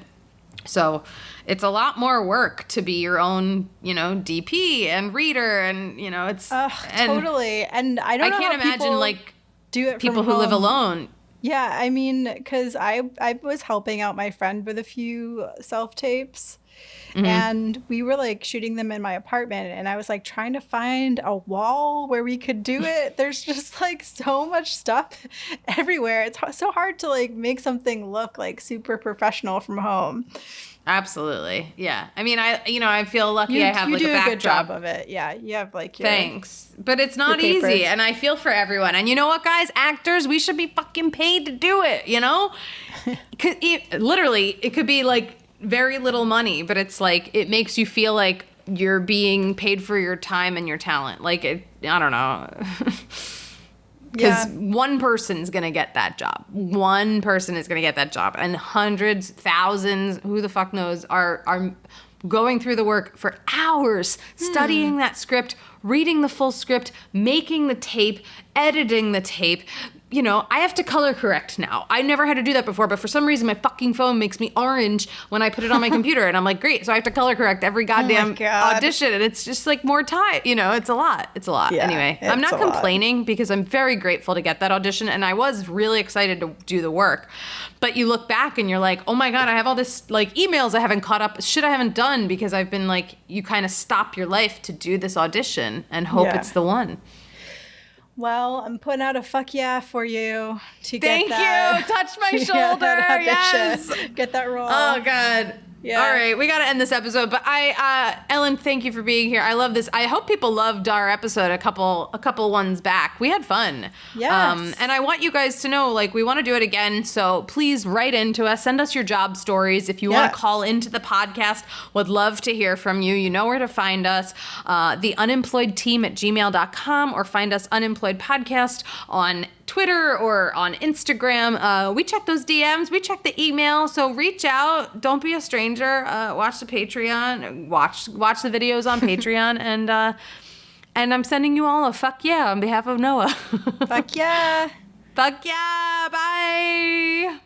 So it's a lot more work to be your own, you know, DP and reader, and you know, it's totally. And I can't imagine like do it people who live alone. Yeah, I mean, because I was helping out my friend with a few self tapes, and we were like shooting them in my apartment, and I was like trying to find a wall where we could do it. There's just like so much stuff everywhere. It's so hard to like make something look like super professional from home. Absolutely. Yeah. I mean, I feel lucky I have like a backdrop. You do a good job of it. Yeah. You have like your... Thanks. But it's not easy. And I feel for everyone. And you know what, guys? Actors, we should be fucking paid to do it, you know? Literally, it could be like very little money, but it's like, it makes you feel like you're being paid for your time and your talent. Like, I don't know. Because one person's going to get that job. One person is going to get that job. And hundreds, thousands, who the fuck knows, are going through the work for hours, studying that script, reading the full script, making the tape, editing the tape. You know, I have to color correct now. I never had to do that before, but for some reason my fucking phone makes me orange when I put it on my computer. And I'm like, great. So I have to color correct every goddamn audition. And it's just like more time. You know, it's a lot. It's a lot. Yeah, anyway, I'm not complaining because I'm very grateful to get that audition. And I was really excited to do the work. But you look back and you're like, oh my God, I have all this like emails I haven't caught up, shit I haven't done because I've been like, you kind of stop your life to do this audition and hope it's the one. Well, I'm putting out a fuck yeah for you to get that. Thank you. Touch my shoulder. Yes. Get that role. Oh, God. Yeah. All right. We got to end this episode. But Ellen, thank you for being here. I love this. I hope people loved our episode a couple ones back. We had fun. Yes. And I want you guys to know, like, we want to do it again. So please write into us. Send us your job stories. If you want to call into the podcast, would love to hear from you. You know where to find us. theunemployedteam@gmail.com, or find us Unemployed Podcast on Twitter or on Instagram. We check those DMs. We check the email. So reach out. Don't be a stranger. Watch the Patreon. Watch the videos on Patreon. And I'm sending you all a fuck yeah on behalf of Noah. Fuck yeah. Fuck yeah. Bye.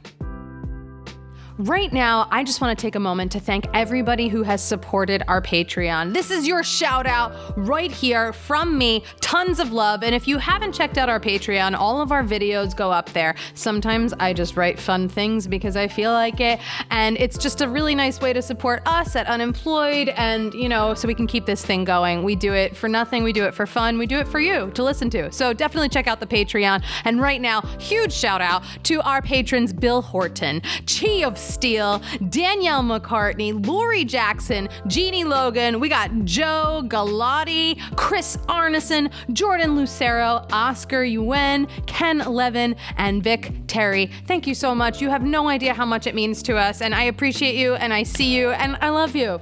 Right now, I just want to take a moment to thank everybody who has supported our Patreon. This is your shout out right here from me. Tons of love. And if you haven't checked out our Patreon, all of our videos go up there. Sometimes I just write fun things because I feel like it. And it's just a really nice way to support us at Unemployed, and, you know, so we can keep this thing going. We do it for nothing. We do it for fun. We do it for you to listen to. So definitely check out the Patreon. And right now, huge shout out to our patrons, Bill Horton, Chi of Steele, Danielle McCartney, Lori Jackson, Jeannie Logan. We got Joe Galati, Chris Arneson, Jordan Lucero, Oscar Yuen, Ken Levin, and Vic Terry. Thank you so much. You have no idea how much it means to us, and I appreciate you, and I see you, and I love you.